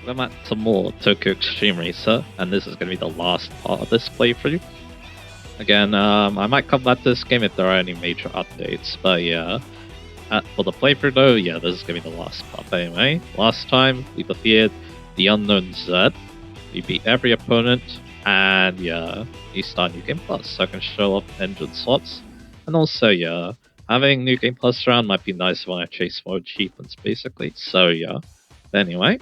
I'm at some more Tokyo Xtreme Racer, and this is going to be the last part of this playthrough. Again, I might come back to this game if there are any major updates, but yeah. For the playthrough though, yeah, this is going to be the last part. But anyway, last time we defeated the unknown Z, we beat every opponent, and yeah, you start New Game Plus, so I can show off engine slots. And also, yeah, having New Game Plus around might be nice when I chase more achievements, basically. So yeah, but anyway,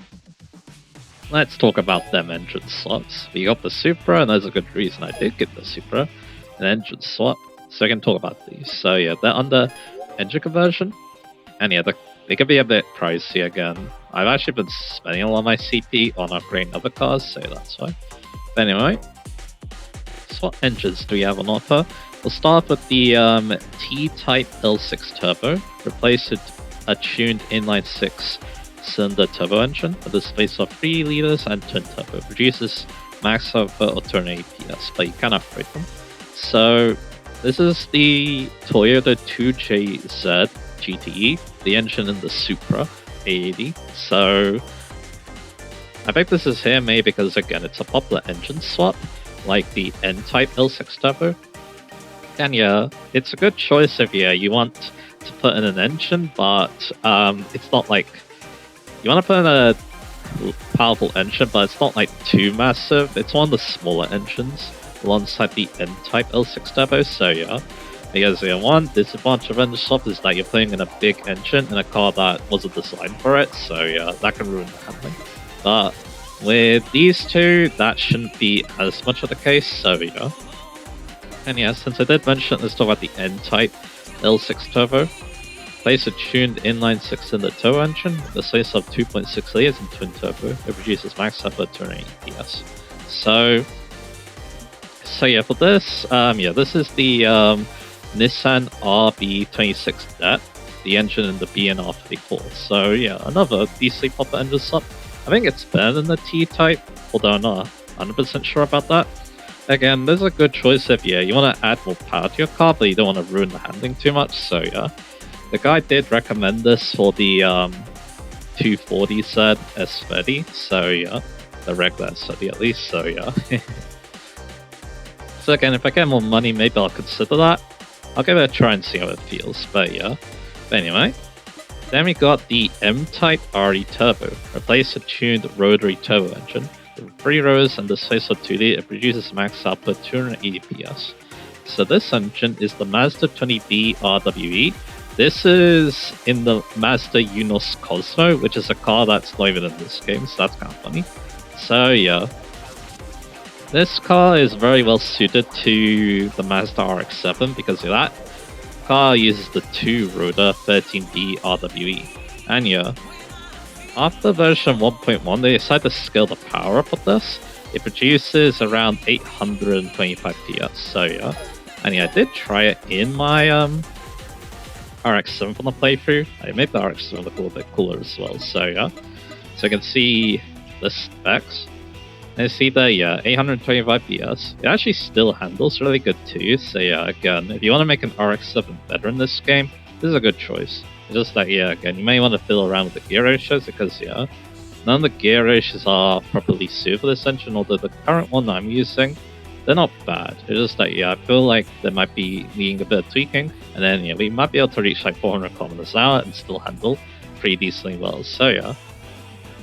let's talk about them engine slots. We got the Supra, and there's a good reason I did get the Supra, an engine swap, so I can talk about these. So yeah, they're under engine conversion, and yeah, they can be a bit pricey again. I've actually been spending a lot of my CP on upgrading other cars, so that's why. But anyway, so what engines do we have on offer? We'll start with the T-Type L6 Turbo, replace a tuned inline 6-cylinder turbo engine with a space of 3 liters and twin turbo. Produces max output of 280 PS, but you can upgrade them. So this is the Toyota 2JZ GTE, the engine in the Supra 880. So I think this is here maybe because again it's a popular engine swap, like the N-Type L6 Turbo. And yeah, it's a good choice if you want to put in an engine, but it's not like you want to put in a powerful engine, but it's not like too massive. It's one of the smaller engines alongside the N-Type L6 Turbo, so yeah. Because one disadvantage of engine swap is that you're putting in a big engine in a car that wasn't designed for it, so yeah, that can ruin the handling. But with these two, that shouldn't be as much of the case, so yeah. And yeah, since I did mention, let's talk about the N-Type L6 Turbo. Place a tuned inline 6-cylinder turbo engine with a space of 2.6 liters and twin turbo. It produces max output 280 PS. So yeah, for this, this is the Nissan RB26 DET, the engine in the BNR34. So yeah, another decently popular engine swap. I think it's better than the T-Type, although I'm not 100% sure about that. Again, this is a good choice if you want to add more power to your car, but you don't want to ruin the handling too much, so yeah. The guy did recommend this for the 240Z S30, so yeah. The regular S30 at least, so yeah. So again, if I get more money, maybe I'll consider that. I'll give it a try and see how it feels, but yeah. But anyway, then we got the M-Type RE Turbo. Replace a tuned rotary turbo engine. With 3 rows and the space of 2 liters, it produces max output 280 PS. So this engine is the Mazda 20B RWE. This is in the Mazda Unos Cosmo, which is a car that's not even in this game, so that's kind of funny. So yeah. This car is very well suited to the Mazda RX-7 because that car uses the 2-rotor 13B RWE. And yeah, after version 1.1, they decided to scale the power up of this. It produces around 825 PS, so yeah. And yeah, I did try it in my RX-7 from the playthrough. I made the RX-7 look a little bit cooler as well, so yeah. So you can see the specs. And see there, yeah, 825 PS. It actually still handles really good too, so yeah, again, if you want to make an RX-7 better in this game, this is a good choice. It's just that, yeah, again, you may want to fiddle around with the gear ratios because, yeah, none of the gear ratios are properly suited for this engine, although the current one I'm using, they're not bad. It's just that, yeah, I feel like they might be needing a bit of tweaking, and then, yeah, we might be able to reach like 400 kilometers an hour and still handle pretty decently well, so yeah.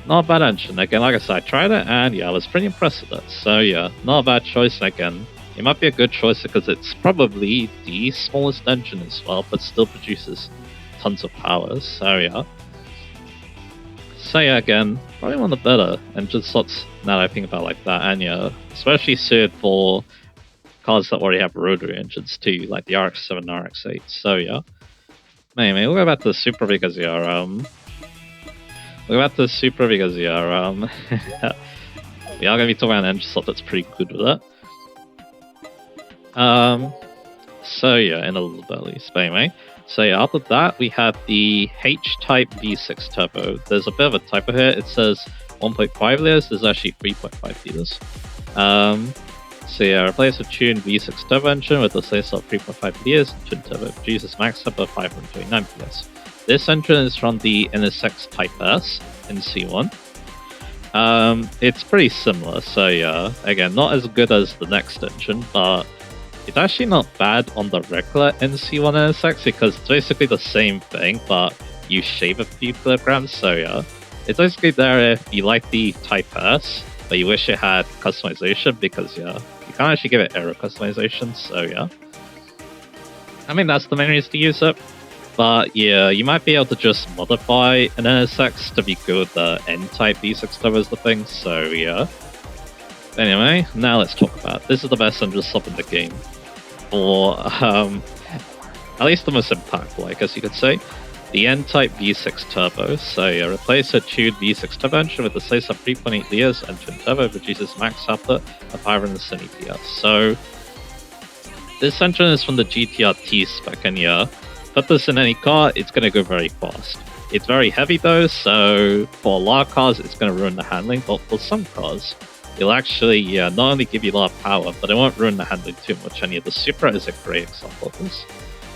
Not a bad engine. Again, like I said, I tried it and yeah, I was pretty impressed with it. So yeah, not a bad choice. And again, it might be a good choice because it's probably the smallest engine as well, but still produces tons of power. So yeah. So yeah, again, probably one of the better engine slots now that I think about it like that. And yeah, especially suited for cars that already have rotary engines too, like the RX-7 and RX-8. So yeah. Anyway, we'll go back to the Supra because yeah, we are going to be talking about an engine slot that's pretty good with it. So yeah, in a little bit at least. But anyway, so yeah, after that we have the H-Type V6 Turbo. There's a bit of a typo here. It says 1.5 liters. There's actually 3.5 liters. So yeah, replace a tuned V6 turbo engine with a space of 3.5 liters and twin turbo. Produces max output of 529 PS. This engine is from the NSX Type S in C1. It's pretty similar, so yeah, again, not as good as the next engine, but it's actually not bad on the regular NC1 NSX because it's basically the same thing, but you shave a few kilograms, so yeah. It's basically there if you like the Type S, but you wish it had customization because, yeah, you can't actually give it aero customization, so yeah. I mean, that's the main reason to use it. But yeah, you might be able to just modify an NSX to be good with the N-type V6 turbo as the thing, so yeah. Anyway, now let's talk about it. This is the best engine swap in the game. For, at least the most impactful, I guess you could say. The N-type V6 turbo. So yeah, replace a tuned V6 turbo engine with the size of 3.8 liters engine turbo, produces max output of 570 PS. So this engine is from the GTR T spec, and yeah, put this in any car, it's going to go very fast. It's very heavy though, so for a lot of cars, it's going to ruin the handling, but for some cars, it'll actually not only give you a lot of power, but it won't ruin the handling too much. And yeah, the Supra is a great example of this.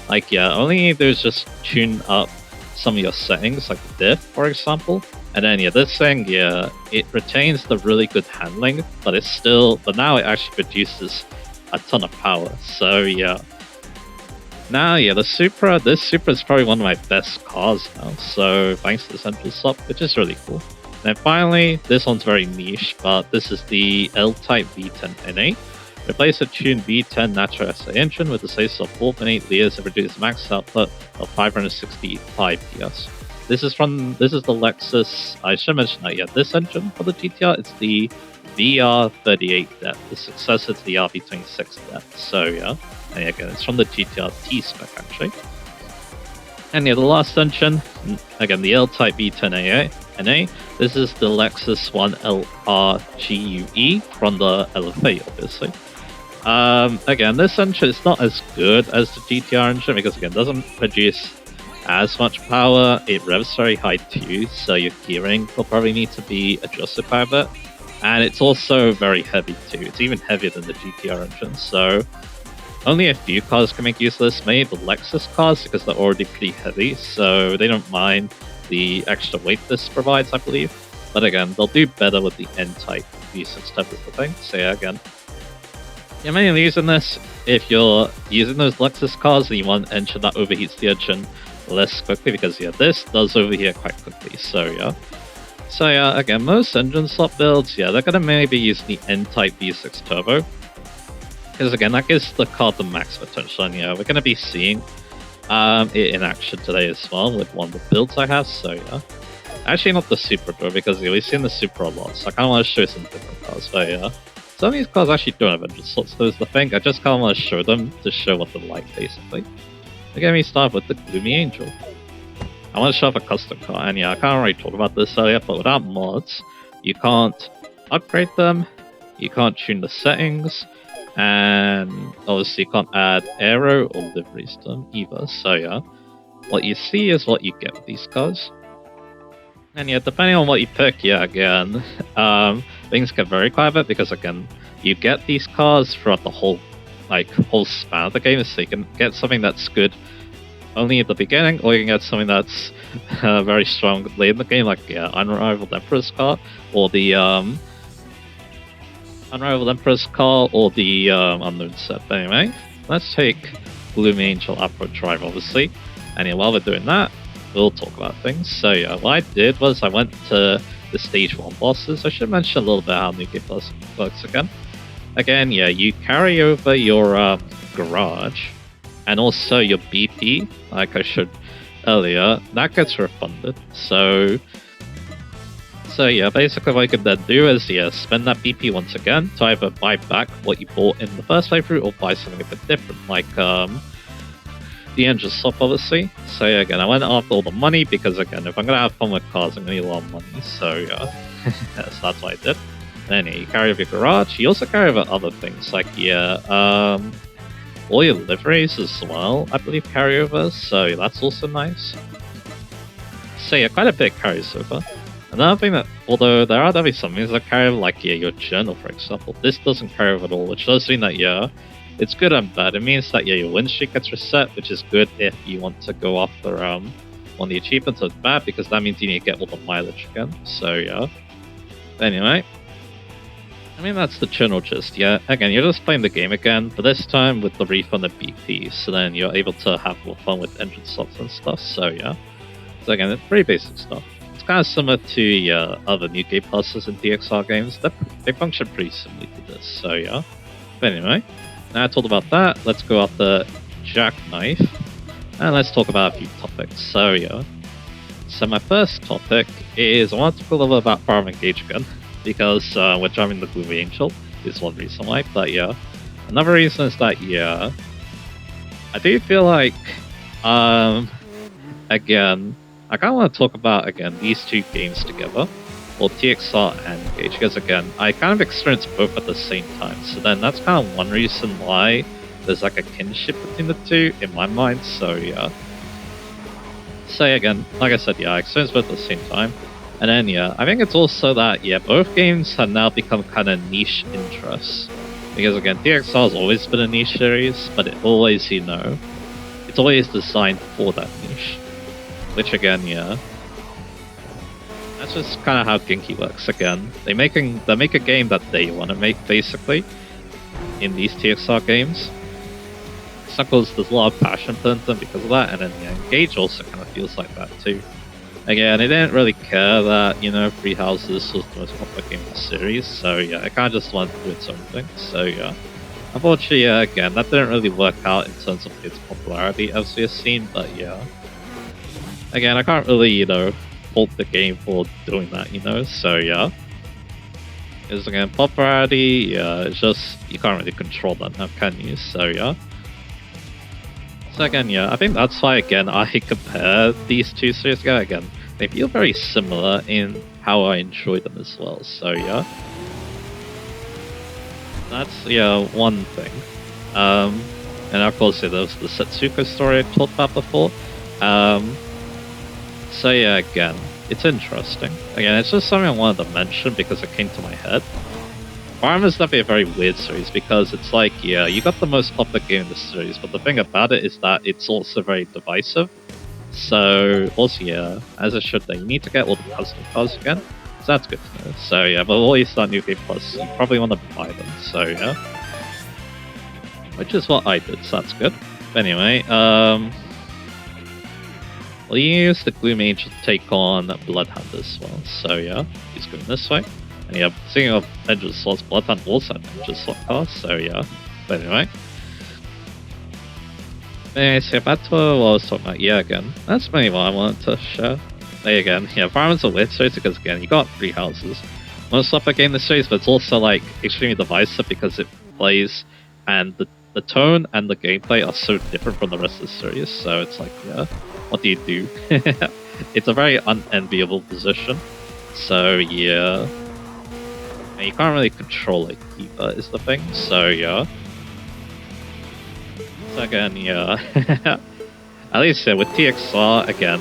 Like, yeah, all you need to do is just tune up some of your settings, like the diff, for example. And then, yeah, this thing, yeah, it retains the really good handling, but now it actually produces a ton of power. So, yeah. Now, yeah, this Supra is probably one of my best cars now. So, thanks to this engine swap, which is really cool. And then finally, this one's very niche, but this is the L-Type V10 NA. Replace a tuned V10 natural SA engine with a size of 4.8 liters and produce max output of 565 PS. This is the Lexus. I should mention that, yeah, this engine for the GTR, it's the VR38 depth, the successor to the RV26 depth. So yeah, and again, it's from the GTR T spec actually. And yeah, the last engine, again, the L-Type V10 NA. This is the Lexus One LRGUE from the LFA, obviously. Again, this engine is not as good as the GTR engine because, again, it doesn't produce as much power. It revs very high too, so your gearing will probably need to be adjusted by a bit. And it's also very heavy too. It's even heavier than the GTR engine, so only a few cars can make use of this. Maybe the Lexus cars, because they're already pretty heavy, so they don't mind the extra weight this provides, I believe. But again, they'll do better with the N-type V6 type of thing. So yeah, again, you're mainly using this if you're using those Lexus cars and you want an engine that overheats the engine less quickly, because yeah, this does overheat quite quickly. So yeah, again, most engine swap builds, yeah, they're gonna mainly be using the N-type V6 turbo, because again, that gives the car the max potential. And yeah, we're gonna be seeing it in action today as well with one of the builds I have. So yeah, actually not the Supra though, because yeah, we've seen the Supra a lot, so I kind of want to show some different cars. But yeah, some of these cars actually don't have engine swaps, so there's the thing. I just kind of want to show them to show what they're like, basically. Again, we start with the Gloomy Angel. I want to show off a custom car, and yeah, I can't already talk about this earlier, but without mods, you can't upgrade them, you can't tune the settings, and obviously you can't add aero or liveries to them either. So yeah, what you see is what you get with these cars. And yeah, depending on what you pick, yeah, again, things get very quite a bit, because again, you get these cars throughout the whole span of the game, so you can get something that's good only at the beginning, or you can get something that's very strong late in the game, like yeah, Unrivaled Emperor's car, or the Unknown set. But anyway, let's take Gloomy Angel Upward Drive, obviously. And yeah, while we're doing that, we'll talk about things. So yeah, what I did was I went to the Stage 1 bosses. I should mention a little bit how New Game Plus works again. Again, yeah, you carry over your garage, and also your BP, like I showed earlier, that gets refunded. So yeah, basically what you can then do is, yeah, spend that BP once again to either buy back what you bought in the first playthrough or buy something a bit different, like the engine swap, obviously. So yeah, again, I went after all the money because, again, if I'm going to have fun with cars, I'm going to need a lot of money. So yeah, so that's what I did. Then yeah, you carry over your garage. You also carry over other things, like yeah, all your liveries as well, I believe, carry over. So yeah, that's also nice. So yeah, quite a bit carries over. Another thing that, although there are definitely some things that carry over, like yeah, your journal, for example, this doesn't carry over at all, which does mean that yeah, it's good and bad. It means that yeah, your win streak gets reset, which is good if you want to go after one of the achievements. So it's bad because that means you need to get all the mileage again. So yeah. Anyway, I mean, that's the general gist, yeah. Again, you're just playing the game again, but this time with the refunded BP, so then you're able to have more fun with engine slots and stuff, so yeah. So again, it's pretty basic stuff. It's kind of similar to other New Game Pluses and DXR games. They function pretty similarly to this, so yeah. But anyway, now I talked about that, let's go after Jackknife, and let's talk about a few topics, so yeah. So my first topic is I want to talk a little bit about Fire Engage again, because we're driving the Gloomy Angel is one reason why, but yeah. Another reason is that, yeah, I do feel like, again, I kind of want to talk about, again, these two games together, or TXR and Engage, because again, I kind of experienced both at the same time, so then that's kind of one reason why there's like a kinship between the two in my mind, so yeah. So again, like I said, yeah, I experienced both at the same time. And then, yeah, I think it's also that, yeah, both games have now become kind of niche interests. Because, again, DXR has always been a niche series, but it always, you know, it's always designed for that niche. Which, again, yeah, that's just kind of how Ginky works, again. They make a game that they want to make, basically, in these TXR games. Suckles, there's a lot of passion put into them because of that, and then, yeah, Engage also kind of feels like that, too. Again, they didn't really care that, you know, Three Houses was the most popular game in the series, so yeah, it kind of just wanted to do its own thing, so yeah. Unfortunately, yeah, again, that didn't really work out in terms of its popularity as we have seen, but yeah. Again, I can't really, you know, fault the game for doing that, you know, so yeah. Because again, popularity, yeah, it's just, you can't really control that now, can you, so yeah. So again, yeah, I think that's why, again, I compare these two series together. Again, they feel very similar in how I enjoy them as well, so yeah. That's, yeah, one thing. And of course, yeah, there's the Setsuko story I talked about before. So yeah, again, it's interesting. Again, it's just something I wanted to mention because it came to my head. Farm is definitely a very weird series because it's like, yeah, you got the most popular game in the series, but the thing about it is that it's also very divisive. So, also, yeah, as it should be, you need to get all the custom cars again, so that's good to know. So, yeah, but all you start New Game Plus, you probably want to buy them, so yeah. Which is what I did, so that's good. But anyway, we'll use the Gloom Angel to take on Bloodhound as well, so yeah, he's going this way. And yeah, speaking of engine slots, Bloodhound also had engine slot cars, so yeah. But anyway. So back to what I was talking about, yeah, again, that's mainly what I wanted to share. There again, yeah, Environment's a weird series because again, you got Three Houses. Most popular game in the series, but it's also like extremely divisive because it plays and the tone and the gameplay are so different from the rest of the series, so it's like, yeah, what do you do? It's a very unenviable position, so yeah. And you can't really control it either, is the thing, so yeah. So again, yeah. At least yeah, with TXR, again,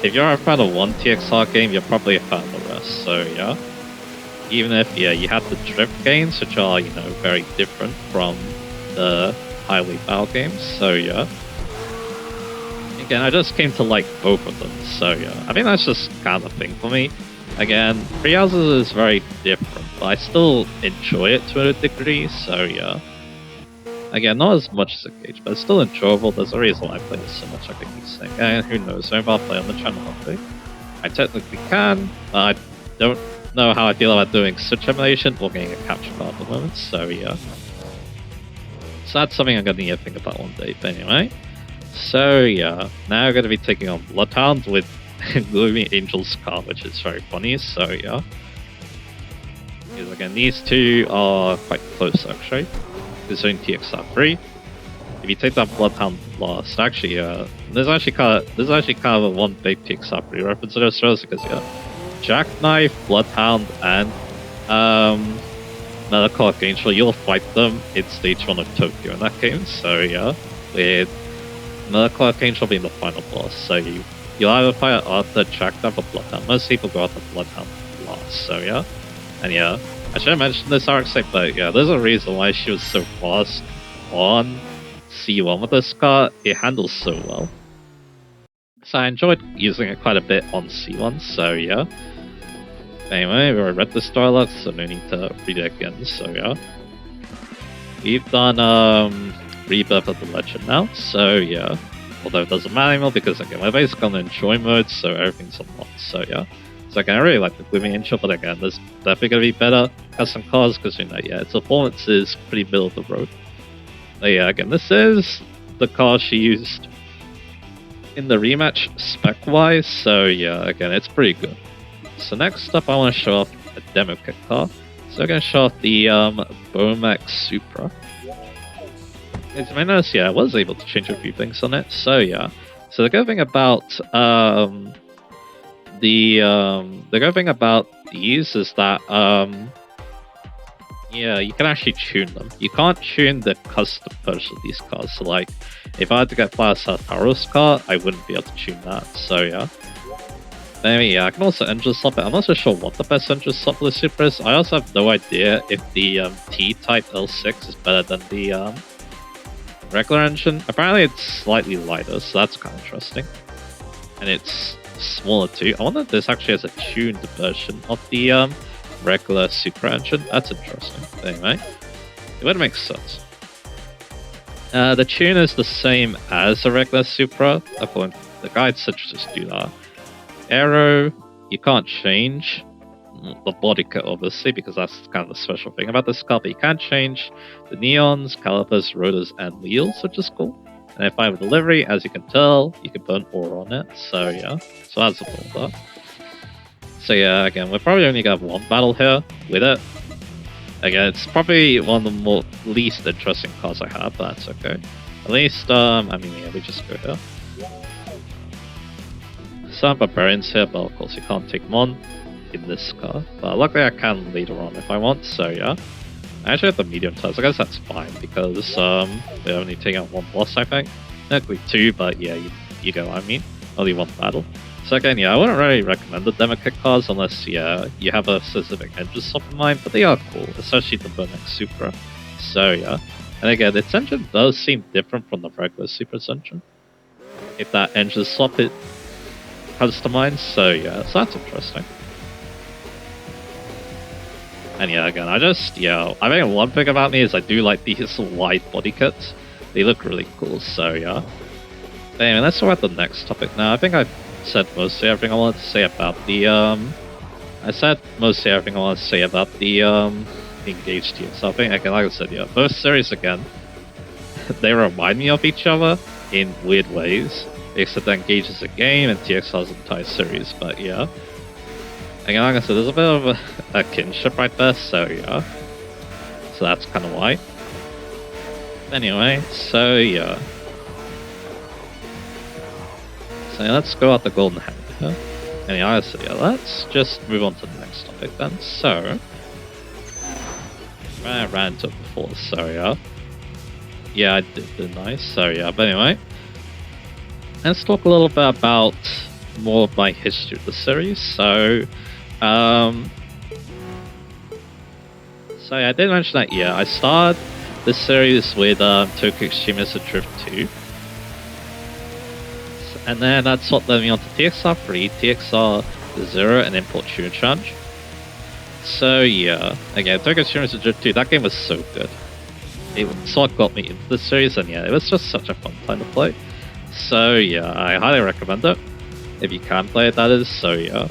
if you're a fan of one TXR game, you're probably a fan of the rest, so yeah. Even if, yeah, you have the drift games, which are, you know, very different from the highway battle games, so yeah. Again, I just came to like both of them, so yeah. I think that's just kind of the thing for me. Again, Three Houses is very different, but I still enjoy it to a degree, so yeah. Again, not as much as Engage, but it's still enjoyable. There's a reason why I play this so much, like I keep saying. And who knows, maybe I'll play on the channel one day. I technically can, but I don't know how I feel about doing Switch emulation or getting a capture card at the moment, so yeah. So that's something I'm going to need to think about one day, but anyway. So yeah, now we're going to be taking on Bloodhound with Gloomy Angel's car, which is very funny, so yeah. Because again, these two are quite close actually. This is in TXR3. If you take that Bloodhound last, actually, there's actually kind of a one big TXR3 reference to this because yeah, Jackknife, Bloodhound, and Melancholic Angel, you'll fight them in stage 1 of Tokyo in that game, so yeah, with Melancholic Angel being the final boss, so you'll either fight Arthur, Jackknife, or Bloodhound. Most people go after Bloodhound last, so yeah. And yeah, I should have mentioned this RX, but yeah, there's a reason why she was so fast on C1 with this car. It handles so well. So I enjoyed using it quite a bit on C1, so yeah. Anyway, we already read this dialogue, so no need to read it again, so yeah. We've done Rebirth of the Legend now, so yeah. Although it doesn't matter anymore because again, we're basically on enjoy mode, so everything's unlocked, so yeah. So again, I really like the Gloomy Angel, but again, there's definitely gonna be better custom cars because you know, yeah, its performance is pretty middle of the road. But yeah, again, this is the car she used in the rematch spec-wise, so yeah, again, it's pretty good. So next up, I want to show off a demo kit car. So I'm going to show off the Bomax Supra. As you may notice, yeah, I was able to change a few things on it. So yeah, so the good thing about these is that yeah, you can actually tune them. You can't tune the custom version of these cars. So like, if I had to get Taro's car, I wouldn't be able to tune that. So yeah. Anyway, yeah, I can also engine swap it. I'm not so sure what the best engine swap for the Supra is. I also have no idea if the T-Type L6 is better than the regular engine. Apparently it's slightly lighter, so that's kind of interesting. And it's smaller too. I wonder if this actually has a tuned version of the regular Supra engine. That's interesting. Anyway, it would make sense. The tune is the same as a regular Supra. According to the guide, said just do that. Aero, you can't change the body kit obviously because that's kind of the special thing about this car, but you can change the neons, calipers, rotors, and wheels, which is cool. And if I have a delivery, as you can tell, you can burn ore on it, so yeah, so that's a cool that. So yeah, again, we're probably only gonna have one battle here with it. Again, it's probably one of the least interesting cars I have, but that's okay. At least, I mean, yeah, we just go here. Some barbarians here, but of course you can't take them on in this car. But luckily I can later on if I want, so yeah. I actually have the medium tires, I guess that's fine because we're only taking out one boss, I think. Technically two, but yeah, you go, I mean. Only one battle. So again, yeah, I wouldn't really recommend the demo kit cars unless, yeah, you have a specific engine swap in mind, but they are cool, especially the Bomax Supra. So yeah. And again, its engine does seem different from the regular Supra's engine. If that engine swap it customized, so yeah, so that's interesting. And yeah, again, I think one thing about me is I do like these wide body kits. They look really cool, so yeah. Anyway, let's talk about the next topic now. I think I've said mostly everything I wanted to say about the engaged teams. So I think, again, like I said, yeah, both series again, they remind me of each other in weird ways. Except that Engage is a game and TXR is an entire series, but yeah. Again, like I said, there's a bit of a kinship right there, so yeah. So that's kind of why. Anyway, so yeah. So yeah, let's go out the golden hand here. Anyway, like I said, yeah, let's just move on to the next topic then. So, I ran into it before, so yeah. Yeah, I didn't I? So yeah, but anyway. Let's talk a little bit about more of my history of the series. So yeah, I did mention that, yeah, I started this series with Tokyo Xtreme Drift 2. And then that's what led me on to TXR 3, TXR 0, and Import Tune Challenge. So yeah, again, Tokyo Xtreme Drift 2, that game was so good. It's what got me into the series, and yeah, it was just such a fun time to play. So yeah, I highly recommend it, if you can play it, that is, so yeah.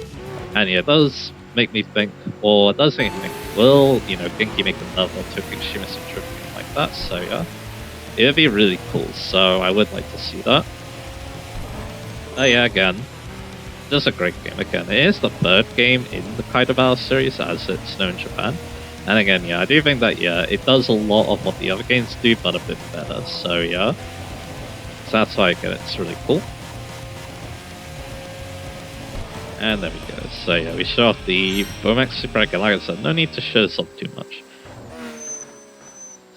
And yeah, it does make me think, or it does make me think, will, you know, Genki make another Tokyo Xtreme Drift like that, so yeah. It would be really cool, so I would like to see that. Yeah, again, just a great game. Again, it is the third game in the Kaido Battle series, as it's known in Japan. And again, yeah, I do think that, yeah, it does a lot of what the other games do, but a bit better, so yeah. So that's why, again, it's really cool. And there we go. So yeah, we show off the Bomax Supra. Again, like I said, no need to show this off too much.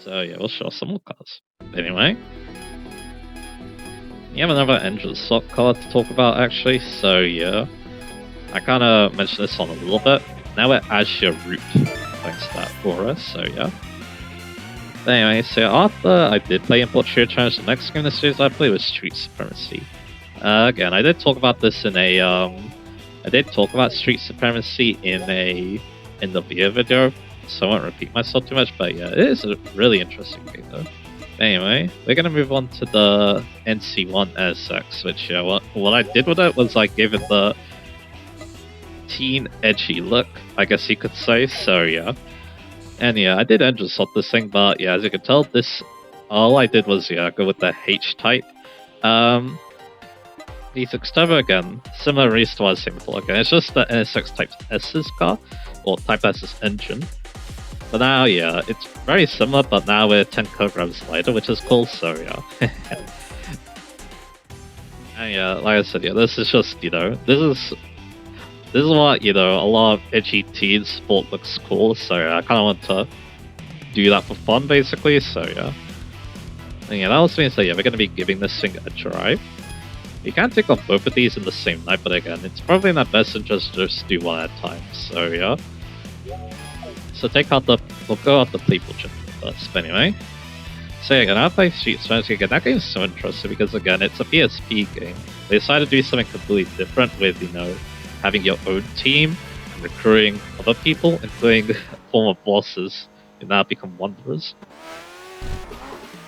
So yeah, we'll show off some more cars. Anyway. You have another engine swap card to talk about, actually, so yeah. I kind of mentioned this on a little bit. Now we're Azure Root, thanks to that for us, so yeah. But anyway, so after I did play Import Tune Challenge, the next game in the series I played was Street Supremacy. Again, I did talk about this in a I did talk about Street Supremacy in the video, so I won't repeat myself too much, but yeah, it is a really interesting game though. Anyway, we're gonna move on to the NC1 NSX, which what I did with it was I gave it the teen edgy look, I guess you could say, so yeah. And yeah, I did engine swap this thing, but yeah, as you can tell, all I did was go with the H type. The Xtreme again, similar reason to what I was saying before. Okay, it's just the NSX Type S's car, or Type S's engine. But now, yeah, it's very similar, but now we're 10 kilograms lighter, which is cool, so yeah. And yeah, like I said, yeah, this is just, this is what, a lot of edgy teens thought looks cool, so yeah, I kind of want to do that for fun, basically, so yeah. And yeah, that also means that, yeah, we're going to be giving this thing a drive. You can take on both of these in the same night, but again, it's probably not best interest to just do one at a time, so yeah. So we'll go out the playful gym first, but anyway. So yeah, again, I'll play Street Supremacy again. That game is so interesting because again, it's a PSP game. They decided to do something completely different with, having your own team and recruiting other people, including former bosses who now become wanderers.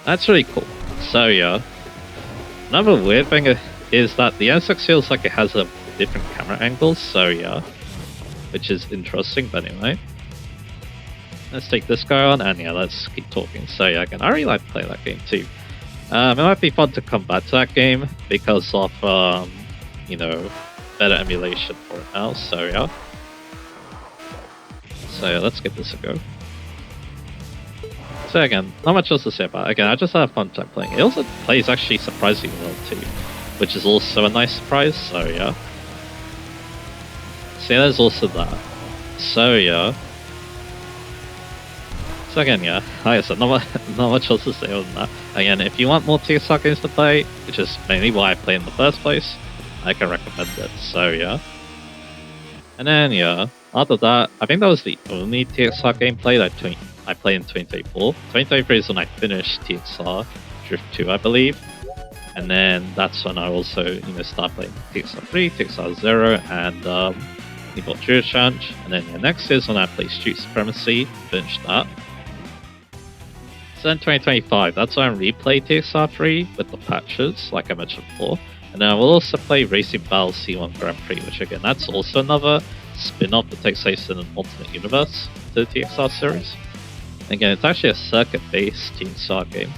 That's really cool. So yeah. Another weird thing is that the NSX feels like it has a different camera angles, so yeah. Which is interesting, but anyway. Let's take this guy on, and yeah, let's keep talking. So yeah, again, I really like playing that game too. It might be fun to come back to that game because of, better emulation for it now, so yeah. So yeah, let's give this a go. So again, not much else to say about it. Again, I just had a fun time playing it. It also plays actually surprisingly well too, which is also a nice surprise, so yeah. So yeah, there's also that. So yeah. So again, yeah, like I said, not much else to say other than that. Again, if you want more TXR games to play, which is mainly why I play in the first place, I can recommend it, so yeah. And then, yeah, after that, I think that was the only TXR gameplay that I played in 2024. 2023 is when I finished TXR Drift 2, I believe. And then that's when I also, start playing TXR 3, TXR 0, and Need for Speed Challenge. And then next is when I play Street Supremacy, finish that. So then 2025, that's when I replay TXR 3 with the patches, like I mentioned before. And then I will also play Racing Battle C1 Grand Prix, which again, that's also another spin-off that takes place in an alternate universe to the TXR series. And again, it's actually a circuit-based TXR game.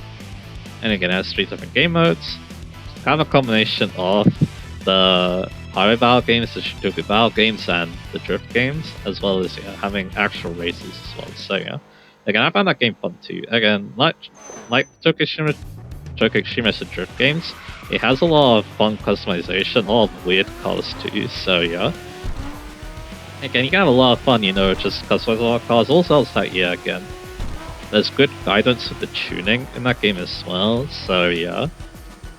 And again, it has 3 different game modes. It's kind of a combination of the highway battle games, the Sudoku battle games, and the drift games, as well as having actual races as well. So yeah, again, I found that game fun too. Again, like Tokyo Extreme and drift games, it has a lot of fun customization, a lot of weird cars too. So yeah, again, you can have a lot of fun, just customizing a lot of cars. Also, it's that again, there's good guidance with the tuning in that game as well. So yeah.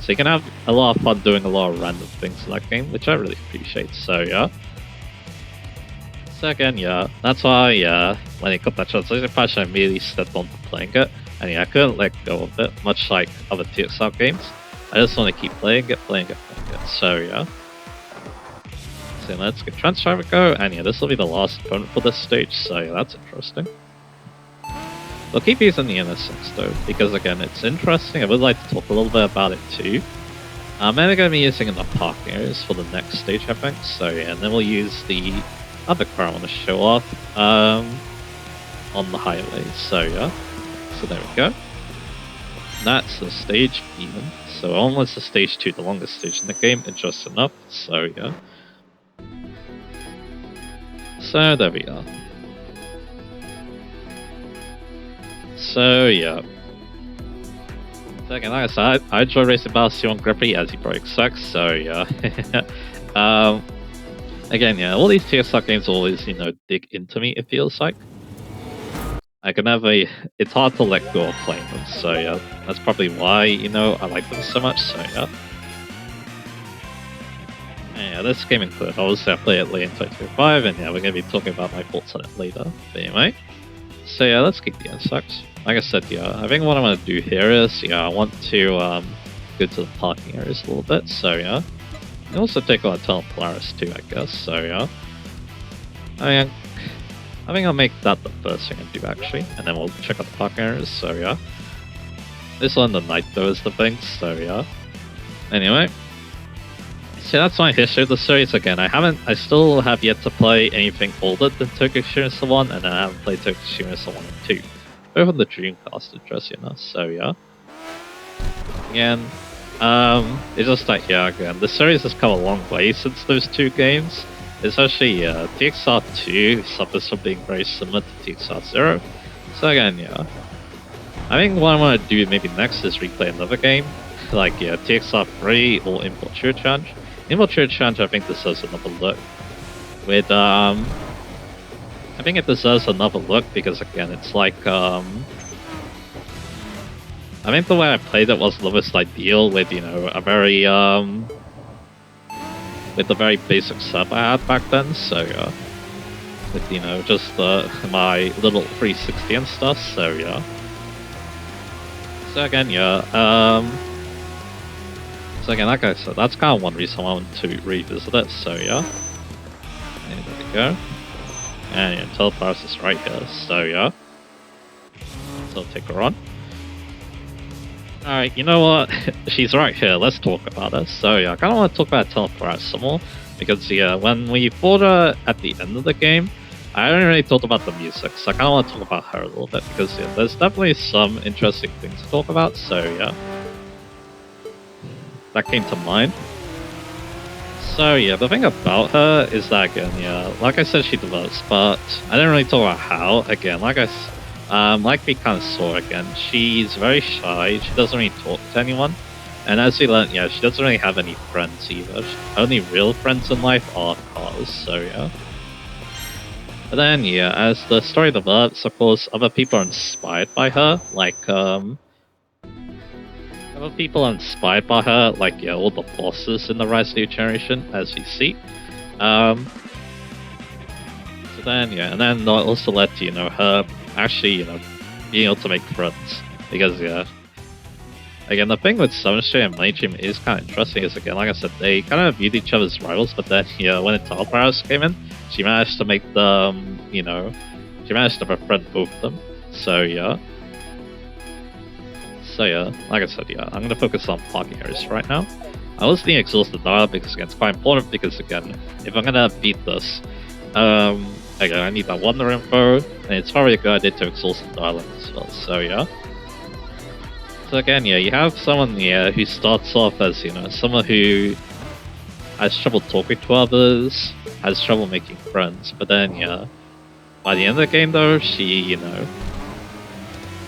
So you can have a lot of fun doing a lot of random things in that game, which I really appreciate, so yeah. So again, yeah, that's why, when it got that translation patch, I immediately stepped on to playing it, and yeah, I couldn't let go of it, much like other TXR games. I just want to keep playing it, so yeah. So let's get Transfer go, and yeah, this will be the last opponent for this stage, so yeah, that's interesting. We'll keep using the NSX though, because again, it's interesting. I would like to talk a little bit about it too. And we're going to be using it in the parking areas for the next stage, I think. So yeah, and then we'll use the other car I want to show off on the highway. So yeah, so there we go. That's the stage even. So almost the stage 2, the longest stage in the game, just enough. So yeah. So there we are. So yeah. So again, like I said, I enjoy racing Battle C1 Grand Prix, as you probably expect, so yeah. Again, yeah, all these TXR games always, dig into me, it feels like. I can never, it's hard to let go of playing them, so yeah, that's probably why, I like them so much, so yeah. And yeah, this game included, obviously I play it late in 2025, and yeah, we're going to be talking about my thoughts on it later, but anyway. So yeah, let's keep the insects. Like I said, yeah, I think what I'm going to do here is, I want to go to the parking areas a little bit, so yeah. You also take on Eternal Polaris too, I guess, so yeah. I think I'll make that the first thing I do actually, and then we'll check out the park areas, so yeah. This one, the night though, is the thing, so yeah. Anyway. So that's my history of the series again. I still have yet to play anything older than Tokyo Extreme 1, and I haven't played Tokyo Extreme 1 and 2. Both on the Dreamcast address, you know, so yeah. Again, it's just like, yeah, again, the series has come a long way since those two games. Especially, TXR2 suffers from being very similar to TXR0. So again, yeah. I think what I want to do maybe next is replay another game. Like, yeah, TXR3 or Import True Challenge. Import True Challenge, I think, deserves another look. With, I think it deserves another look because, again, it's like, I think the way I played it was the most ideal with, you know, a very, with the very basic setup I had back then, so yeah. With, you know, just my little 360 and stuff, so yeah. So again, yeah, so again, like I said, that's kind of one reason I wanted to revisit it, so yeah. And there we go. And yeah, Telepass is right here, so yeah. So I'll take her on. Alright, you know what? She's right here, let's talk about her. So yeah, I kind of want to talk about Telepass some more, because yeah, when we fought her at the end of the game, I haven't really talked about the music, so I kind of want to talk about her a little bit, because yeah, there's definitely some interesting things to talk about, so yeah. That came to mind. So yeah, the thing about her is that, again, yeah, like I said, she develops, but I didn't really talk about how. Again, like we kind of saw again, she's very shy, she doesn't really talk to anyone, and as we learned, yeah, she doesn't really have any friends either. Only real friends in life are cars, so yeah. But then, yeah, as the story develops, of course, other people are inspired by her, like, other people are inspired by her, like, yeah, all the bosses in the Rise of the New Generation, as we see. So then, yeah, and then that also led to, you know, her actually, you know, being able to make friends. Because, yeah, again, the thing with Sunstream and Mainstream is kind of interesting, is, again, like I said, they kind of viewed each other as rivals, but then, yeah, when Eternal Polaris came in, she managed to make them, you know, she managed to befriend both of them. So, yeah. So yeah, like I said, yeah, I'm going to focus on parking areas right now. I was being exhausted now because, again, it's quite important because, again, if I'm going to beat this, again, I need that wonder info, and it's probably a good idea to exhaust the dialogue as well, so yeah. So again, yeah, you have someone here who starts off as, you know, someone who has trouble talking to others, has trouble making friends, but then, yeah, by the end of the game though, she, you know,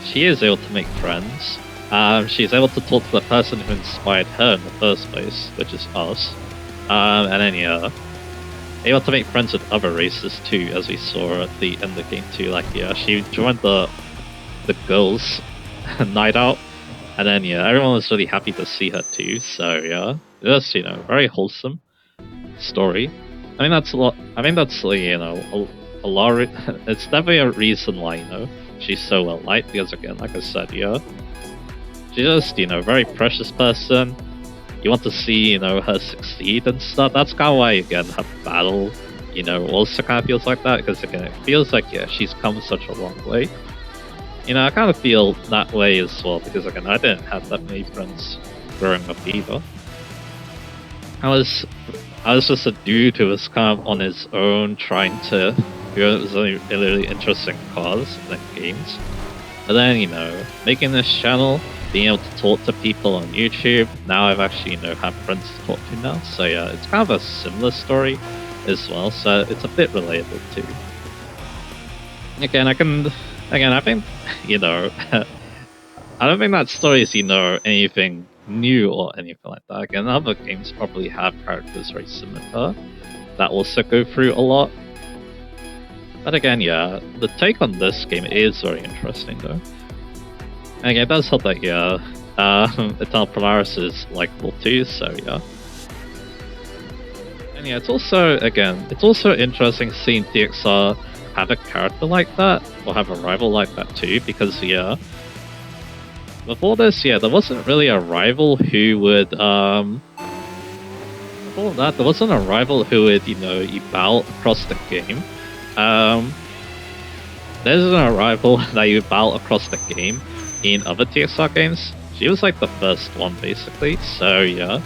she is able to make friends. She's able to talk to the person who inspired her in the first place, which is us. And then, yeah, able to make friends with other races too, as we saw at the end of the game too. Like, yeah, she joined the girls' night out, and then, yeah, everyone was really happy to see her too. So, yeah, just, you know, very wholesome story. I mean, that's a lot. I mean, that's, you know, a lot. It's definitely a reason why, you know, she's so well liked, because, again, like I said, yeah, she's just, you know, very precious person. You want to see, you know, her succeed and stuff. That's kind of why, again, her battle, you know, also kind of feels like that, because, again, it feels like, yeah, she's come such a long way. You know, I kind of feel that way as well, because, again, I didn't have that many friends growing up either. I was just a dude who was kind of on his own, trying to, you know, it was a really interesting cause and games. But then, you know, making this channel, being able to talk to people on YouTube, now I've actually, you know, have friends to talk to now. So yeah, it's kind of a similar story as well, so it's a bit relatable too. Again, I think, you know, I don't think that story is, you know, anything new or anything like that. Again, other games probably have characters very similar to her that also go through a lot. But again, yeah, the take on this game is very interesting though. And again, it does help that, yeah, Eternal Polaris is likable too, so yeah. And yeah, it's also, again, it's also interesting seeing DXR have a character like that, or have a rival like that too, because, yeah, before this, yeah, there wasn't really a rival who would, Before that, there wasn't a rival who would, you battle across the game. There's a rival that you battle across the game in other TXR games. She was like the first one, basically. So yeah,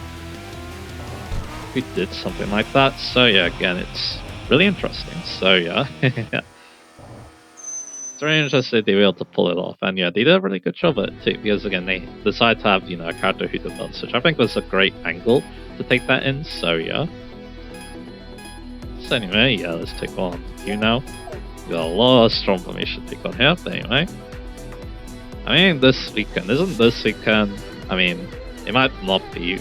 we did something like that. So yeah, again, it's really interesting. So yeah, it's very interesting to be able to pull it off. And yeah, they did a really good job at it too. Because again, they decided to have a character who develops, which I think was a great angle to take that in. So yeah. So anyway, yeah, let's take on you now. We got a lot of strong formation to take on here, but anyway. I mean, this weekend, isn't this weekend? I mean, it might not be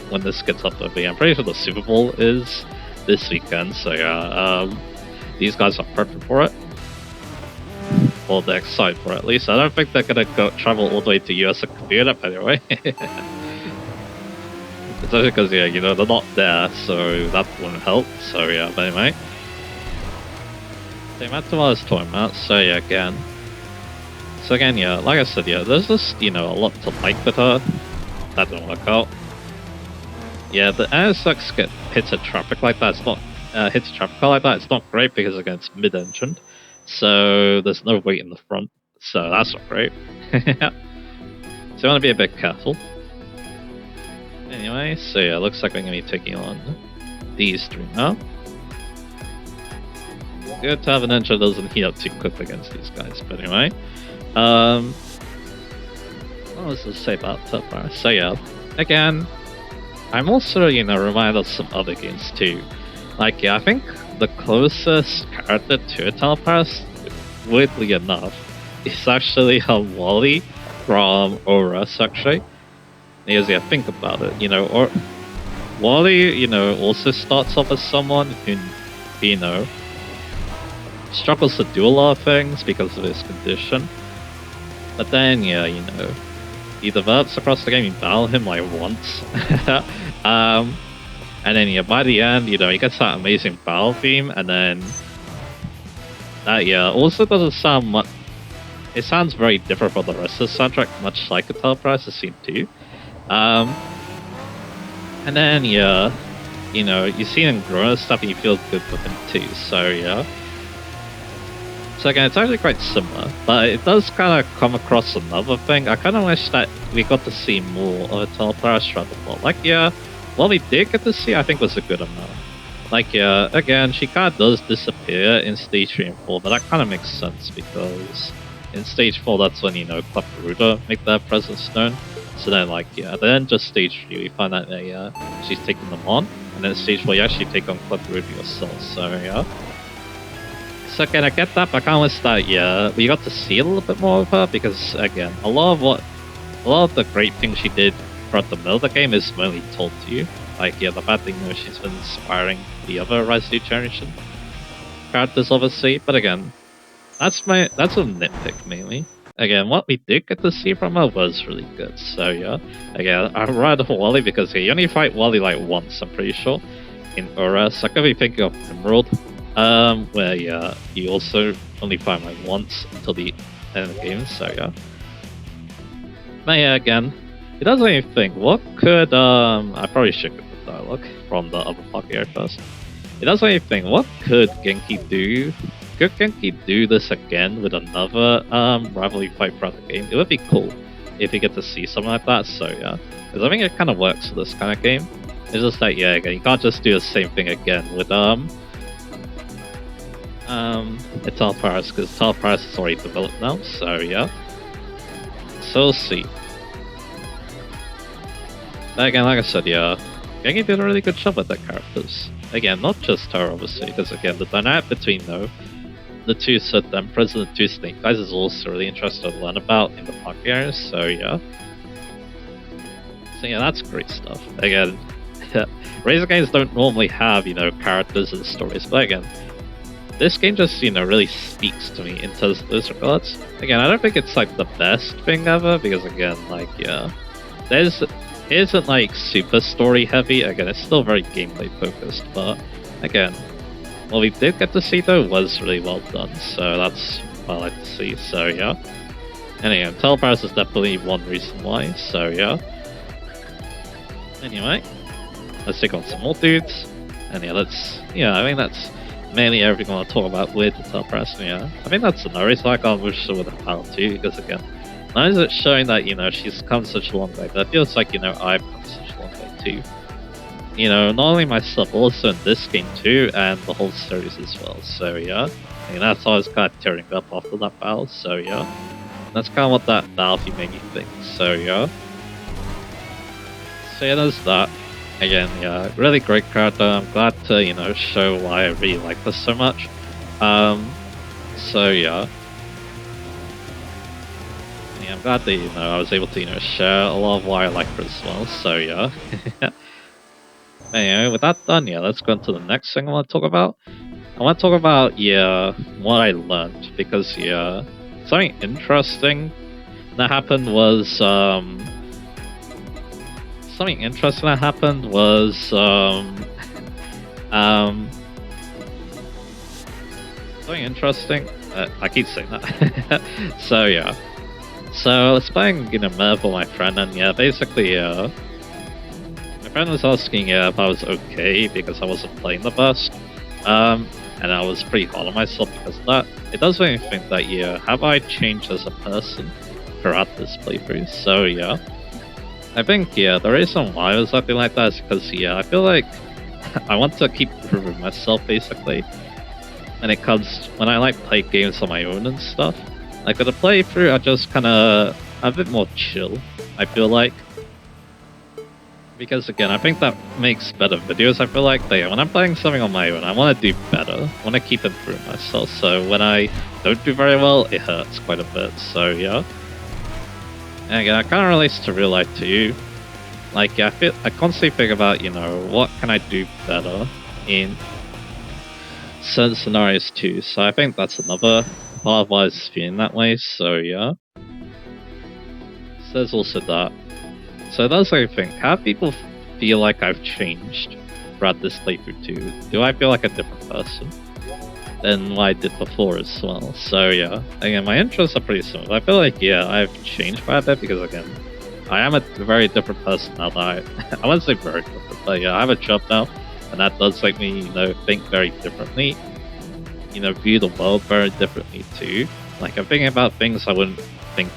when this gets up, but I'm pretty sure the Super Bowl is this weekend, so yeah, these guys are prepping for it. Or they're excited for it, at least. I don't think they're gonna travel all the way to US to compete it, anyway. Especially because, yeah, they're not there, so that wouldn't help, so yeah, but anyway. They met tomorrow's tournament, so yeah, again. So again, yeah, like I said, yeah, there's just, a lot to like with her. That didn't work out. Yeah, the NSX hits a traffic like that, it's not, hits a traffic car like that, it's not great because, again, it's mid-engine. So there's no weight in the front, so that's not great. So you want to be a bit careful. Anyway, so yeah, looks like we're going to be taking on these three now. Good to have an engine that doesn't heat up too quick against these guys, but anyway. What was to say about Teleparis? So yeah, again, I'm also, reminded of some other games too. Like, yeah, I think the closest character to a Teleparis, weirdly enough, is actually Wally from ORS, actually. Because, yeah, think about it, or Wally, also starts off as someone who, struggles to do a lot of things because of his condition. But then, yeah, he develops across the game, you battle him like once. And then, yeah, by the end, he gets that amazing battle theme, and then that, yeah, also doesn't sound much. It sounds very different from the rest of the soundtrack, much like a Teleparis scene too. And then, yeah, you see him grow and stuff, and you feel good with him too. So yeah. So again, it's actually quite similar, but it does kind of come across another thing. I kind of wish that we got to see more of a Teleparis rather more. Like, yeah, what we did get to see, I think, was a good amount. Like, yeah, again, she kind of does disappear in Stage 3 and 4, but that kind of makes sense because in Stage 4, that's when, Club Garuda make their presence known. So then, like, yeah, then just Stage 3, we find out that, yeah, she's taking them on. And then Stage 4, you actually take on Club Garuda yourself, so, yeah. So again, I get that, but I kind of wish that, yeah, we got to see a little bit more of her, because, again, a lot of the great things she did throughout the middle of the game is mainly told to you. Like, yeah, the bad thing, she's been inspiring the other Rise of New Generation characters, obviously, but again, that's a nitpick, mainly. Again, what we did get to see from her was really good, so yeah. Again, I ride Wally because you only fight Wally like once, I'm pretty sure, in ORS. I could be thinking of Emerald, where, yeah, you also only fight like once until the end of the game, so yeah. But yeah, again, it does make me think, what could, I probably should get the dialogue from the other Pocket Air first. It does make me think, what could Genki do? Could Genki do this again with another rivalry fight throughout the game? It would be cool if you get to see something like that, so yeah. Because I think it kind of works for this kind of game. It's just like, yeah, again, you can't just do the same thing again with Teleparis, because Teleparis is already developed now, so yeah. So we'll see. But again, like I said, yeah, Genki did a really good job with their characters. Again, not just her, obviously, because again, the dynamic between the two Sith Emperors and the two Snake Eyes is also really interesting to learn about in the pocket areas, so yeah. So yeah, that's great stuff. Again, Razor games don't normally have, characters and stories, but again, this game just, really speaks to me in terms of those regards. Again, I don't think it's like the best thing ever, because again, like, yeah, it isn't like super story heavy. Again, it's still very gameplay focused, but again, what we did get to see though was really well done, so that's what I like to see, so yeah. And again, Teleparis is definitely one reason why, so yeah. Anyway, let's take on some more dudes, and yeah, I think that's mainly everything I want to talk about with the top press. Yeah, I think that's another reason I can't wish her with a battle too, because again, not only is it showing that she's come such a long way, but it feels like I've come such a long way too. Not only myself, also in this game too, and the whole series as well. So yeah, that's how I was kind of tearing up after that battle. So yeah, that's kind of what that battlefield made me think. So yeah. So yeah, there's that. Again, yeah, really great character. I'm glad to, show why I really like this so much. So yeah. Yeah, I'm glad that, I was able to, share a lot of why I like her as well. So yeah. Anyway, with that done, yeah, let's go into the next thing I want to talk about. I want to talk about, what I learned. Because, something interesting that happened was, something interesting. I keep saying that. So yeah. So I was playing, Merv with my friend, and yeah, basically, my friend was asking if I was okay because I wasn't playing the best. And I was pretty hard on myself because of that. It does make me think that, have I changed as a person throughout this playthrough? So yeah. I think, the reason why I was acting like that is because, I feel like I want to keep proving myself, basically. When I play games on my own and stuff. Like with the playthrough, I just kind of a bit more chill, I feel like. Because again, I think that makes better videos. I feel like when I'm playing something on my own, I want to do better. I want to keep improving myself. So when I don't do very well, it hurts quite a bit. So yeah. And again, I kind of relates to real life too. Like, I constantly think about, what can I do better in certain scenarios too. So I think that's another part of why I was feeling that way. So yeah. So there's also that. So that's what I think. How do people feel like I've changed throughout this playthrough too? Do I feel like a different person than what I did before as well? So yeah, again, my interests are pretty similar. I feel like, I've changed quite a bit because again, I am a very different person now that I wouldn't say very different, but yeah, I have a job now, and that does make me, think very differently, view the world very differently too. Like, I'm thinking about things I wouldn't think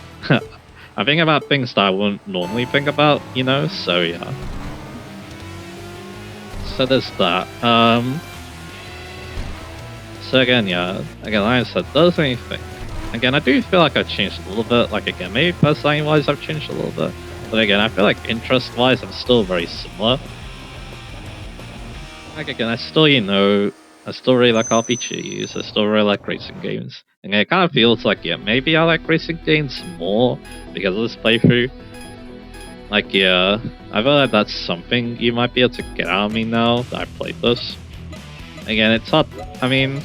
I'm thinking about things that I wouldn't normally think about, so yeah. So there's that. So again, like I said, does anything. Again, I do feel like I've changed a little bit. Like again, maybe personality-wise I've changed a little bit. But again, I feel like interest-wise I'm still very similar. Like again, I still really like RPGs, I still really like racing games. And it kind of feels like, maybe I like racing games more because of this playthrough. Like, I feel like that's something you might be able to get out of me now that I played this. Again, it's hard, I wouldn't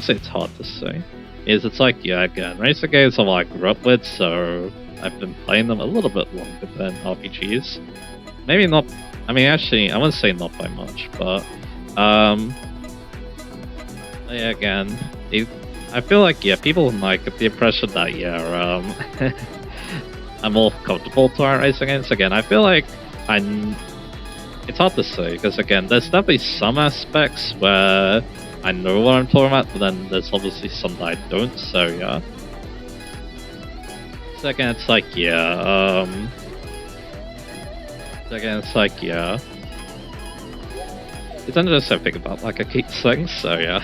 say it's hard to say. It's like, again, racing games are what I grew up with, so I've been playing them a little bit longer than RPGs. Maybe not, actually, I wouldn't say not by much, but, again, I feel like, people might get the impression that, I'm more comfortable to racing games. Again, I feel like it's hard to say, because again, there's definitely some aspects where I know what I'm talking about, but then there's obviously some that I don't, so yeah. So again, it's like, It's not just something about, like I keep saying, so yeah.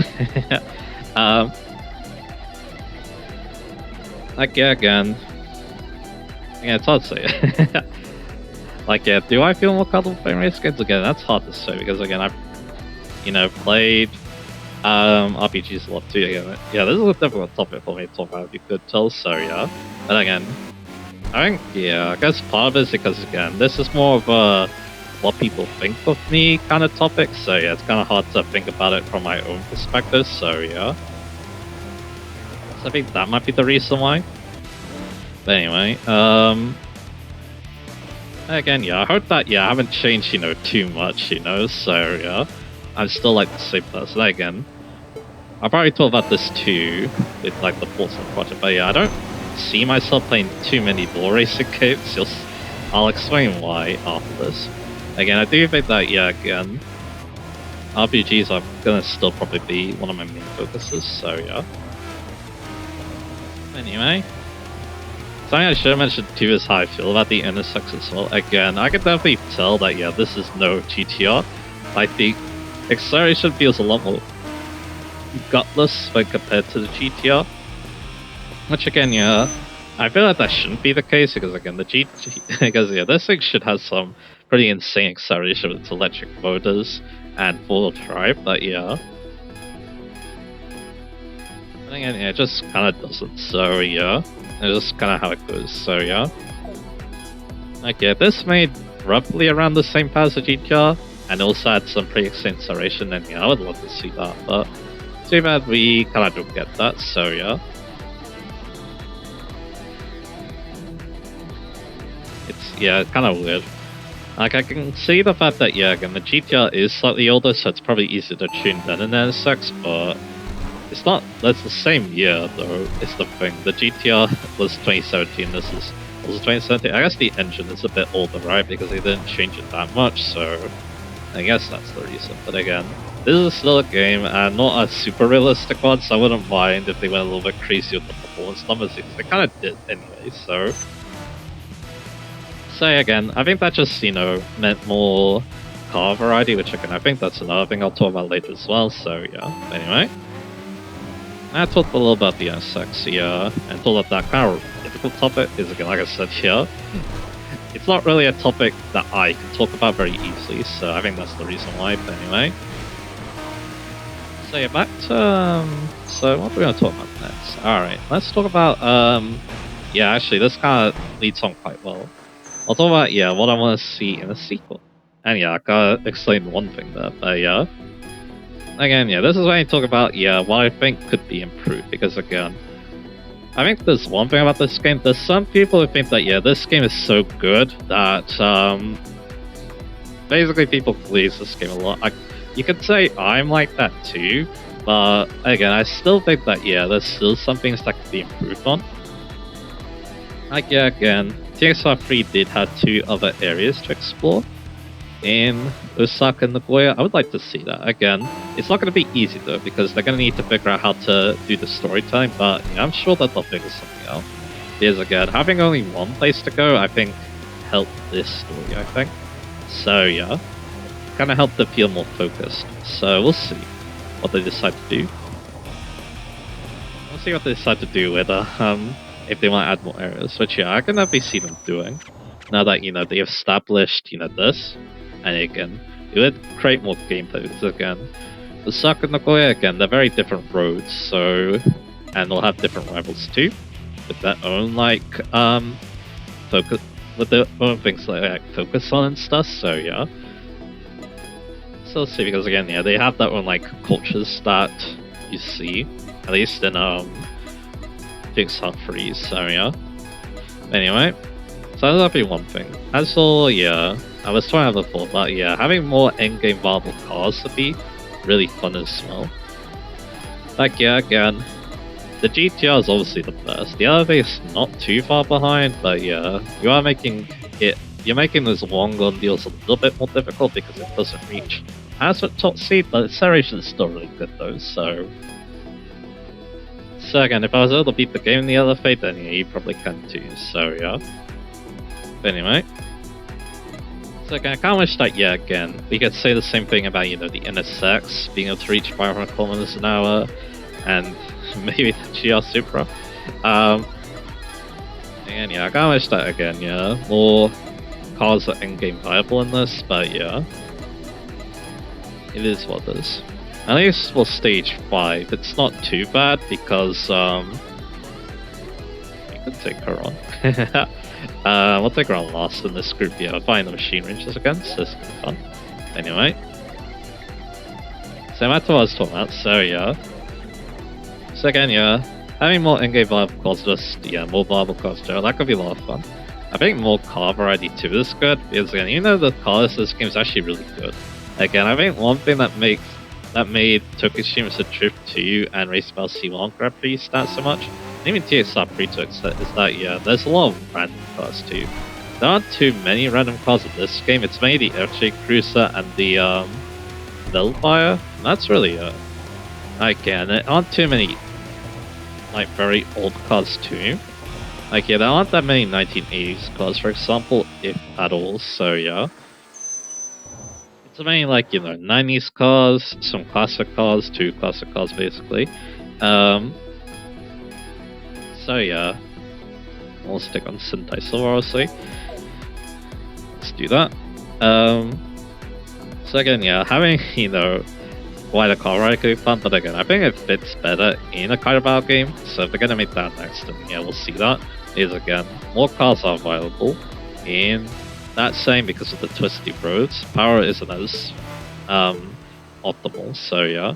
Again, it's hard to say. Like, do I feel more comfortable playing race games? Again, that's hard to say, because again, I've, played RPGs a lot too. Again, this is a difficult topic for me to talk about, if you could tell, so yeah. But again, I think, I guess part of it is because, again, this is more of a what people think of me kind of topic, so yeah, it's kind of hard to think about it from my own perspective, so yeah. So I think that might be the reason why. But anyway, again, I hope that, I haven't changed, too much, so yeah. I'm still like the same person. Again, I'll probably talk about this too, with like the Forza project, but I don't see myself playing too many ball racing games. I'll explain why after this. Again, I do think that, yeah, again, RPGs are gonna still probably be one of my main focuses, so yeah. Anyway, something I should have mentioned too is how I feel about the NSX as well. Again, I can definitely tell that, yeah, this is no GTR. I think acceleration feels a lot more gutless when compared to the GTR. Which again, yeah, I feel like that shouldn't be the case because again, because yeah, this thing should have some pretty insane acceleration with its electric motors and full drive, but yeah. And again, yeah, it just kind of doesn't, so yeah. It's just kind of how it goes, so yeah. Like, yeah, this made roughly around the same power as the GTR, and also had some pretty insane acceleration, and yeah, I would love to see that, but too bad we kind of don't get that, so yeah. It's, yeah, kind of weird. Like, I can see the fact that, yeah, again, the GTR is slightly older, so it's probably easier to tune than an NSX, but it's not, that's the same year, though, it's the thing. The GTR was 2017, this is also 2017. I guess the engine is a bit older, right, because they didn't change it that much, so I guess that's the reason. But again, this is still a game, and not a super realistic one, so I wouldn't mind if they went a little bit crazy with the performance numbers, because they kind of did anyway, so... So again, I think that just, you know, meant more car variety, which again, I think that's another thing I'll talk about later as well, so yeah. Anyway, I talked a little about the NSX here, and thought that kind of difficult topic is, again, like I said here, it's not really a topic that I can talk about very easily, so I think that's the reason why, but anyway. So yeah, back to, so what are we going to talk about next? Alright, let's talk about, yeah, actually, this kind of leads on quite well. I'll talk about, yeah, what I want to see in a sequel. And yeah, I gotta explain one thing there, but yeah. Again, yeah, this is when I talk about, yeah, what I think could be improved, because again, I think there's one thing about this game, there's some people who think that, yeah, this game is so good that, basically people please this game a lot. You could say I'm like that too, but again, I still think that, yeah, there's still some things that could be improved on. Like, yeah, again, TXR 3 did have 2 other areas to explore in Osaka and Nagoya. I would like to see that. Again, it's not going to be easy though, because they're going to need to figure out how to do the storytelling, but yeah, I'm sure that they'll figure something out. Because again, having only one place to go, I think, helped this story, I think. So yeah, kind of helped it feel more focused. So we'll see what they decide to do. We'll see what they decide to do with if they want to add more areas, which yeah, I can definitely see them doing. Now that, you know, they established, you know, this, and again, it would create more gameplay, because again, Osaka and Nagoya, again, they're very different roads, so, and they'll have different rivals too, with their own, like, focus, with their own things like focus on and stuff, so yeah. So let's see, because again, yeah, they have their own, like, cultures that you see, at least in, Jigsaw Freeze, so yeah. Anyway, so that'll be one thing. As for, yeah, I was trying to have a thought, but yeah, having more endgame viable cars would be really fun as well. Like, yeah, again, the GTR is obviously the best. The other thing is not too far behind, but yeah, you're making those long gun deals a little bit more difficult because it doesn't reach as a top speed, but its acceleration is still really good though, so... So again, if I was able to beat the game in the other fate, then yeah, you probably can too, so yeah. But anyway. So again, I kind of wish that, yeah, again, we could say the same thing about, you know, the NSX being able to reach 500 kilometers an hour, and maybe the GR Supra. And yeah, I kind of wish that, again, yeah, more cars are in-game viable in this, but yeah. It is what it is. At least for stage 5, it's not too bad because, you could take her on. We'll take her on last in this group, yeah, find the machine ranges again, so this is fun. Anyway. So that's what I was talking about, so yeah. So again, yeah, having more in-game viable cars, just, yeah, more viable cars, that could be a lot of fun. I think more car variety too is good, because again, even though the cars in this game is actually really good. Again, I think one thing that made Tokyo Xtreme a Drift 2 and Race Battle C1 Grand Prix stand so much, and even TXR 3 to extent, is that, yeah, there's a lot of random cars too. there aren't too many random cars in this game. It's mainly the FJ Cruiser and the Velfire. That's really it. Again, there aren't too many like very old cars too. Like yeah, there aren't that many 1980s cars, for example, if at all. So yeah, it's mainly like 90s cars, some classic cars, 2 classic cars basically. So yeah, we'll stick on Sentai Silver obviously. Let's do that. So again, yeah, having wider car ride could be fun, but again, I think it fits better in a kind of battle game. So if they're gonna make that next, then yeah, we'll see that. Is again, more cars are available in that same because of the twisty roads. Power isn't as optimal, so yeah.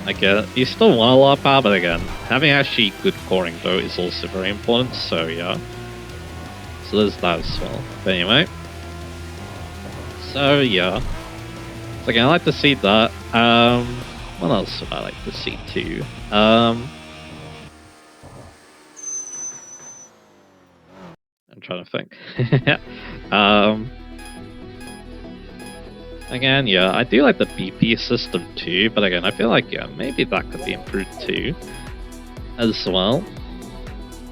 Again, you still want a lot of power, but again, having actually good coring though is also very important, so yeah. So there's that as well. But anyway. So yeah. So again, I like to see that. What else would I like to see too? I'm trying to think. Again, yeah, I do like the BP system too, but again, I feel like yeah, maybe that could be improved too, as well.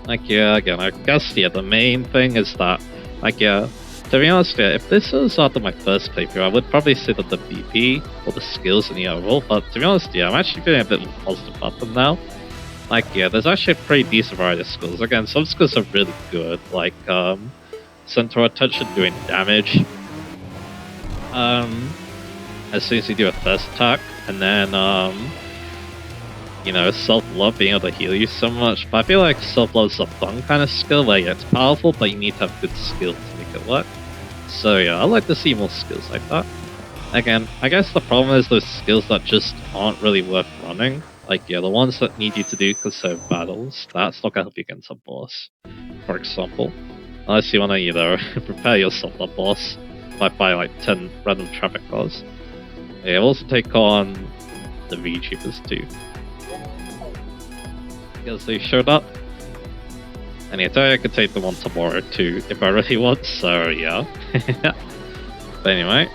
Like yeah, again, I guess yeah, the main thing is that, like yeah, to be honest, yeah, if this was after my first playthrough, I would probably say that the BP or the skills in the overall, but to be honest, yeah, I'm actually feeling a bit more positive about them now. Like yeah, there's actually a pretty decent variety of skills. Again, some skills are really good, like Centaur Attention doing damage. As soon as you do a first attack, and then self-love being able to heal you so much. But I feel like self-love is a fun kind of skill where yeah, it's powerful, but you need to have good skill to make it work. So yeah, I'd like to see more skills like that. Again, I guess the problem is those skills that just aren't really worth running. Like yeah, the ones that need you to do conserve battles, that's not gonna help you against a boss, for example. Unless you wanna either prepare yourself for the boss by buying like 10 random traffic cars. Yeah, also take on the VTubers too. Because they showed up. And yeah, I could take them on tomorrow too, if I really want, so yeah. But anyway,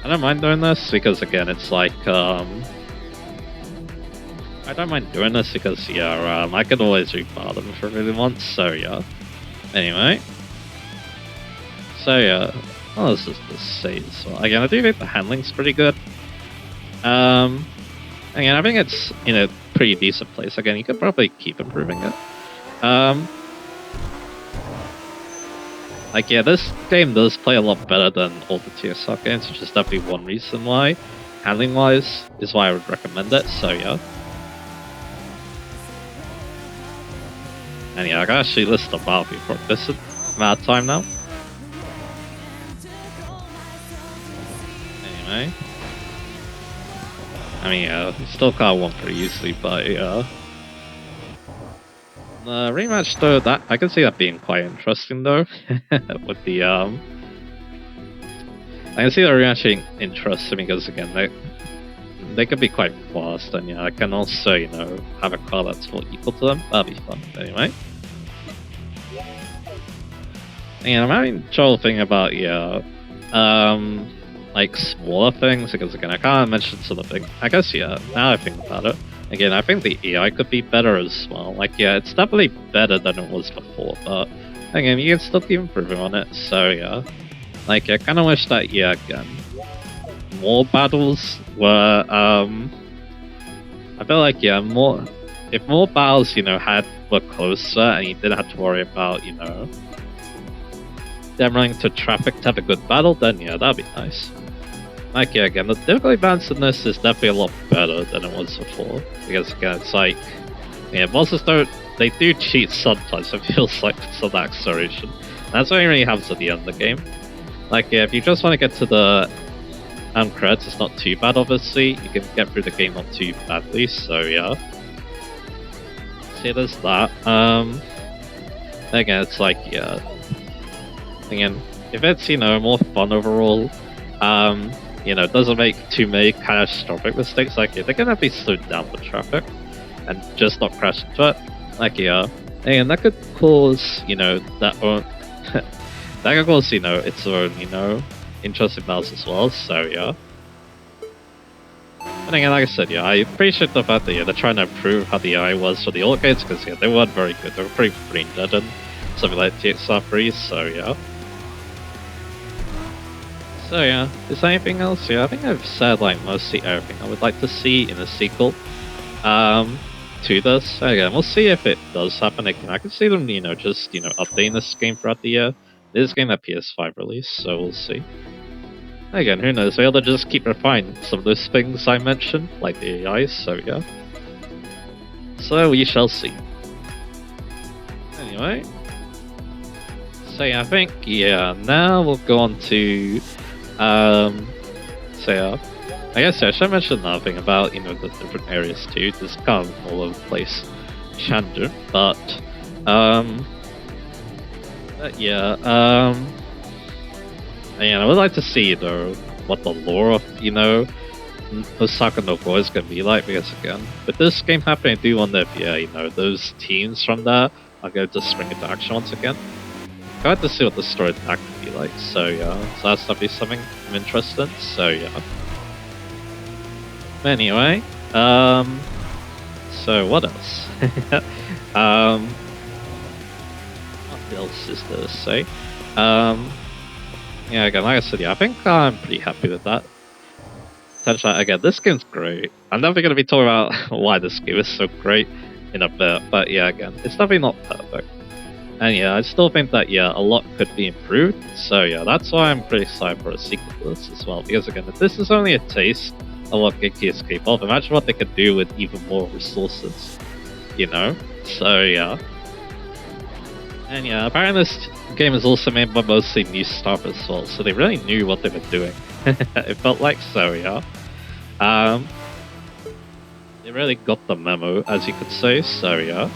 I don't mind doing this because again, it's like, I don't mind doing this because yeah, I could always rebar them if I really want, so yeah. Anyway. So yeah, what else is to say as well? Again, I do think the handling's pretty good. Again, I think it's in a pretty decent place. Again, you could probably keep improving it. Like yeah, this game does play a lot better than all the TSR games, which is definitely one reason why. Handling-wise is why I would recommend it, so yeah. And yeah, I can actually list them out before this amount of time now. Anyway. I mean, yeah, still got one pretty easily, but yeah. The rematch though, that I can see that being quite interesting though. With the I can see the rematch being interesting because again they could be quite fast, and yeah, I can also, have a car that's more equal to them. That'd be fun. But anyway. And I'm having trouble thinking about like smaller things, because again I can't mention some of the things. I guess yeah, now I think about it. Again, I think the AI could be better as well. Like yeah, it's definitely better than it was before, but again, you can still keep improving on it, so yeah. Like I kinda wish that again, more battles were I feel like if more battles, were closer and you didn't have to worry about, them running to traffic to have a good battle, then yeah, that'd be nice. Like yeah, again, the difficulty balance in this is definitely a lot better than it was before. Because again, it's like, bosses they do cheat sometimes, it feels like, some of that acceleration. And that's what really happens at the end of the game. Like yeah, if you just want to get to the credits, it's not too bad obviously. You can get through the game not too badly, so yeah. See, there's that. Again, it's like, yeah. Again, if it's, more fun overall, doesn't make too many catastrophic mistakes, like, they're gonna be slowed down with traffic and just not crash into it. Like, yeah, And that could cause, that own, that could cause, its own, interesting battles as well. So yeah. And again, like I said, yeah, I appreciate the fact that they're trying to improve how the AI was for the old games because they weren't very good. They were pretty brain dead and something like TXR3. So yeah. So yeah, is there anything else? Yeah, I think I've said like mostly everything I would like to see in a sequel. To this. Again, we'll see if it does happen. Again, I can see them, just updating this game throughout the year. This game at PS5 release, so we'll see. Again, who knows? They'll just keep refining some of those things I mentioned, like the AI. So yeah. So we shall see. Anyway. So yeah, I think now we'll go on to so yeah. I guess I should mention another thing about the different areas too. This kind of all over the place tangent, but yeah, and I would like to see though what the lore of Osaka no Go is gonna be like, because again, with this game happening, I do wonder if those teams from there are going to spring into action once again. I have to see what the story of that could be like. So yeah, so that's definitely something I'm interested in. So yeah. Anyway, so what else? What else is there to say? Yeah, again, like I said, I think I'm pretty happy with that. Essentially, again, this game's great. I'm never going to be talking about why this game is so great in a bit, but yeah, again, it's definitely not perfect. And yeah, I still think that a lot could be improved. So yeah, that's why I'm pretty excited for a sequel to this as well. Because again, if this is only a taste of what Genki is capable of, imagine what they could do with even more resources. So yeah. And yeah, apparently this game is also made by mostly new staff as well, so they really knew what they were doing. It felt like so, yeah. They really got the memo, as you could say, so yeah.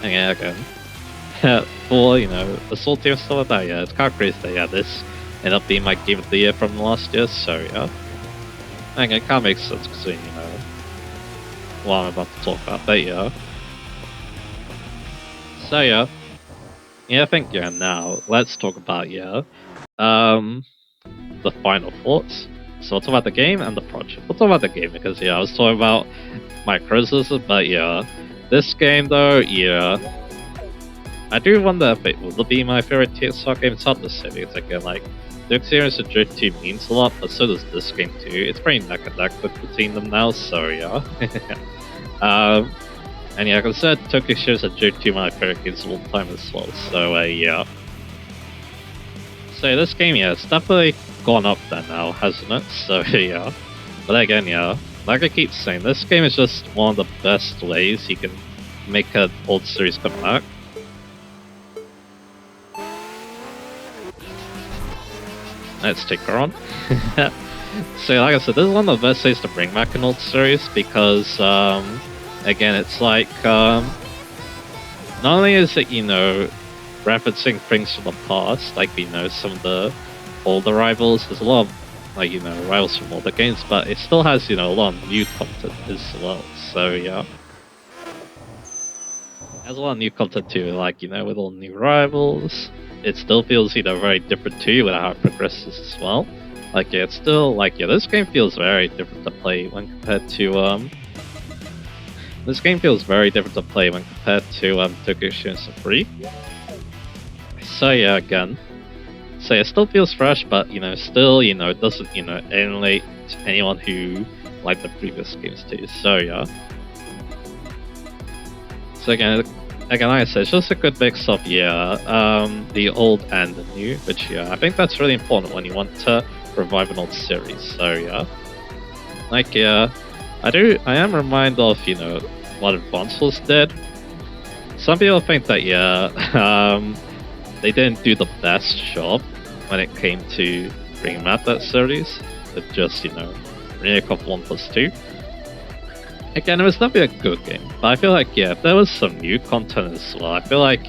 And yeah, again, for, Assault Team and stuff like that, yeah, it's kind of crazy that, this ended up being my Game of the Year from last year, so yeah. And it kind of makes sense, because, what I'm about to talk about, but yeah. So yeah, I think now let's talk about the final thoughts. So we'll talk about the game and the project. We'll talk about the game because I was talking about my criticism, but this game though, I do wonder if it will be my favorite TXR game. It's hard to say because again, like the experience of Drift 2 means a lot, but so does this game too. It's pretty neck and neck between them now, so yeah. And yeah, like I said, Tokyo Shores are Drift 2 my favorite games of all time as well, so yeah. So this game, it's definitely gone up there now, hasn't it? So yeah. But again, like I keep saying, this game is just one of the best ways you can make an old series come back. Let's take her on. So like I said, this is one of the best ways to bring back an old series because, again, it's like, not only is it, referencing things from the past, like, some of the older rivals, there's a lot of, like, rivals from older games, but it still has, a lot of new content as well, so yeah. It has a lot of new content too, like, with all new rivals. It still feels, very different too with how it progresses as well. Like, it's still, like, this game feels very different to play when compared to, this game feels very different to play when compared to Tokyo Shores 3. So yeah, again, so it still feels fresh, but still, it doesn't, emulate anyone who liked the previous games too. So yeah. So again, like I said, it's just a good mix of the old and the new, which I think that's really important when you want to revive an old series. So yeah, like I am reminded of what Advance Wars did. Some people think that they didn't do the best job when it came to bringing out that series with just remake of 1+2. Again, it was definitely a good game, but I feel like if there was some new content as well, I feel like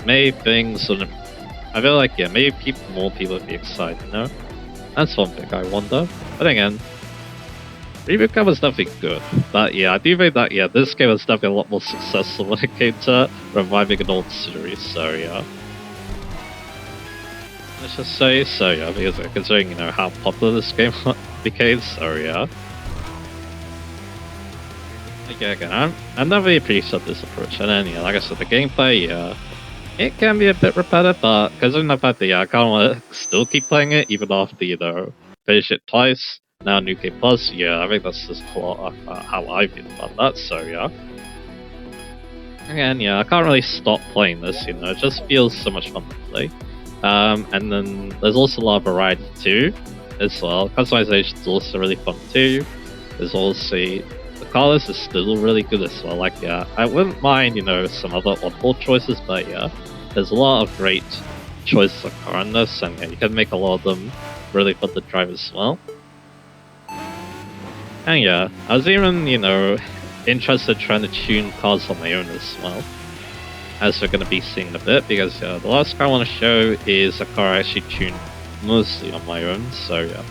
maybe things would. I feel like maybe more people would be excited. That's one thing I wonder. But again, Reboot Camp was definitely good, but yeah, I do think that this game was definitely a lot more successful when it came to reviving an old series. So yeah, let's just say so yeah, because considering how popular this game became. So yeah. Okay, again, I'm not really appreciate this approach, and then yeah, like I said, the gameplay, yeah, it can be a bit repetitive, but considering the fact that yeah, I kind of want to still keep playing it even after finish it twice. Now New Game Plus, yeah, I think that's just a lot how I feel about that. So yeah, again, yeah, I can't really stop playing this. It just feels so much fun to play. And then there's also a lot of variety too, as well. Customization is also really fun too. There's also the colors is still really good as well. Like yeah, I wouldn't mind some other oddball choices, but yeah, there's a lot of great choices of car in this, and yeah, you can make a lot of them really fun to drive as well. And yeah, I was even interested in trying to tune cars on my own as well, as we're going to be seeing in a bit, because the last car I want to show is a car I actually tuned mostly on my own. So yeah,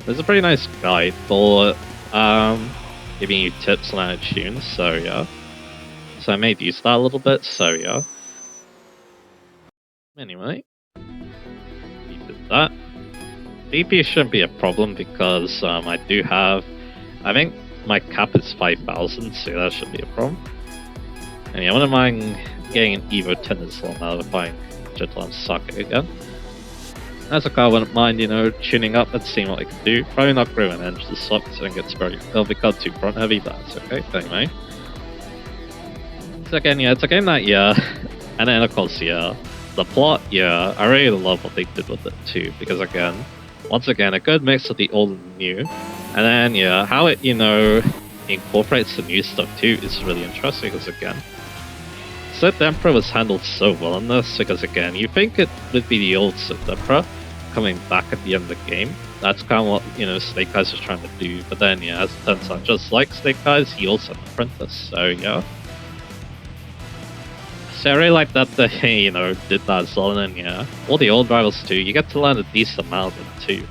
there's a pretty nice guide for giving you tips on how to tune. So yeah, so I made use that a little bit. So yeah. Anyway, we did that. BP shouldn't be a problem because I do have, I think my cap is 5,000, so that should be a problem. And yeah, I wouldn't mind getting an Evo 10 as well now that I'm buying Gentle and Sake again. That's a car I wouldn't mind, tuning up and seeing what I can do. Probably not great when engine swap, so I think it's it'll become too front heavy, but that's okay. But anyway. So again, yeah, it's a game that, yeah, and then of course, yeah, the plot, yeah, I really love what they did with it too, because again, once again, a good mix of the old and new, and then yeah, how it incorporates the new stuff too is really interesting. Because again, Sith Emperor was handled so well in this, because again, you think it would be the old Sith Emperor coming back at the end of the game. That's kind of what Snake Eyes was trying to do, but then yeah, as it turns out, just like Snake Eyes, he also had an apprentice. So yeah. So I really like that they, did that as well, and then yeah, all the old rivals too, you get to learn a decent amount of them too,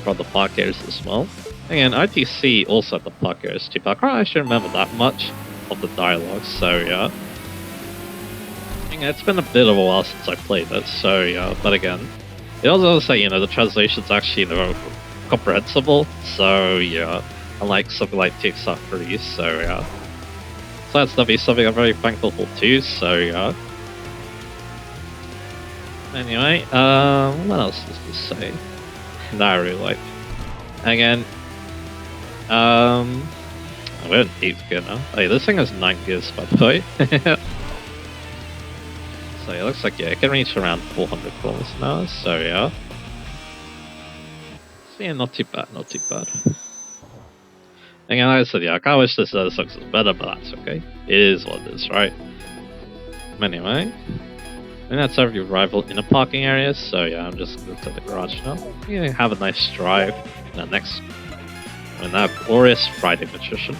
from the park areas as well. Again, ITC also had the park areas too, but I can't actually remember that much of the dialogue, so yeah. It's been a bit of a while since I played it, so yeah, but again, it also say, the translation's actually, comprehensible, so yeah, unlike something like TXR3, so yeah. So that's definitely something I'm very thankful for too, so yeah. Anyway, what else is to say? That I really like. Again, we're in 8th gear now. Hey, this thing has 9 gears by the way. So it looks like, yeah, it can reach around 400 kilometers an hour, so yeah. So yeah, not too bad, not too bad. Again, like I said, yeah, I kind of wish this looks better, but that's okay. It is what it is, right? Anyway, I think that's every rival in a parking area, so yeah, I'm just going to the garage now. Yeah, have a nice drive in the next, that glorious Friday Magician.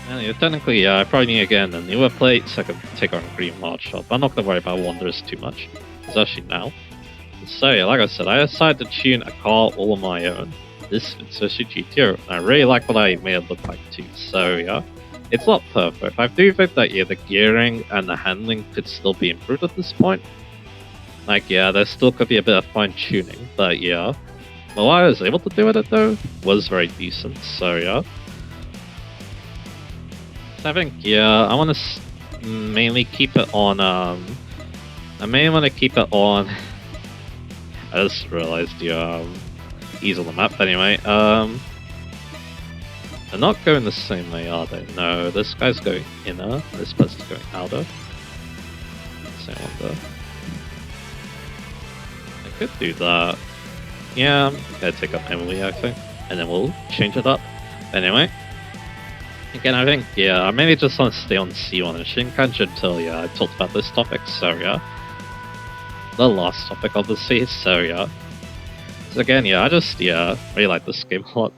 And yeah, technically, yeah, I probably need again a newer plate so I can take on a green March shop. I'm not going to worry about Wanderers too much, especially now. So yeah, like I said, I decided to tune a car all on my own. This Mitsubishi GTO, and I really like what I made it look like too, so yeah. It's not perfect. I do think that yeah, the gearing and the handling could still be improved at this point. Like yeah, there still could be a bit of fine tuning, but yeah. But what I was able to do with it though was very decent, so yeah. So I think yeah, I want to mainly keep it on I mainly want to keep it on I just realized ease on the map anyway. They're not going the same way, are they? No, this guy's going inner, this person's going outer. So I wonder. I could do that. Yeah, I'm gonna take up Emily, I think, and then we'll change it up. Anyway. Again, I think, yeah, I maybe just want to stay on C1 and Shinkanji until, yeah, I talked about this topic, so yeah. The last topic, obviously, so yeah. So again, yeah, I just, yeah, really like this game a lot,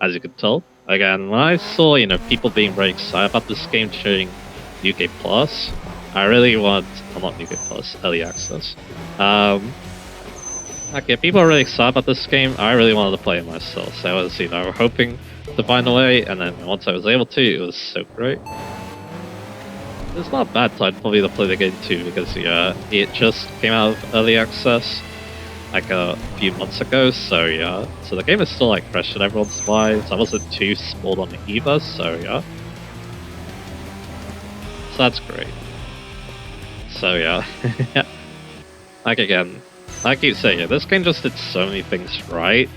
as you can tell. Again, when I saw, people being very excited about this game during New Game Plus, I really want, well, not New Game Plus, Early Access. I Like, yeah, people are really excited about this game. I really wanted to play it myself, so I was, hoping to find a way, and then once I was able to, it was so great. It's not a bad time probably to play the game too, because yeah, it just came out of early access like a few months ago, so yeah. So the game is still like fresh in everyone's minds. I wasn't too spoiled on it either, so yeah. So that's great. So yeah. Like again, I keep saying, yeah, this game just did so many things right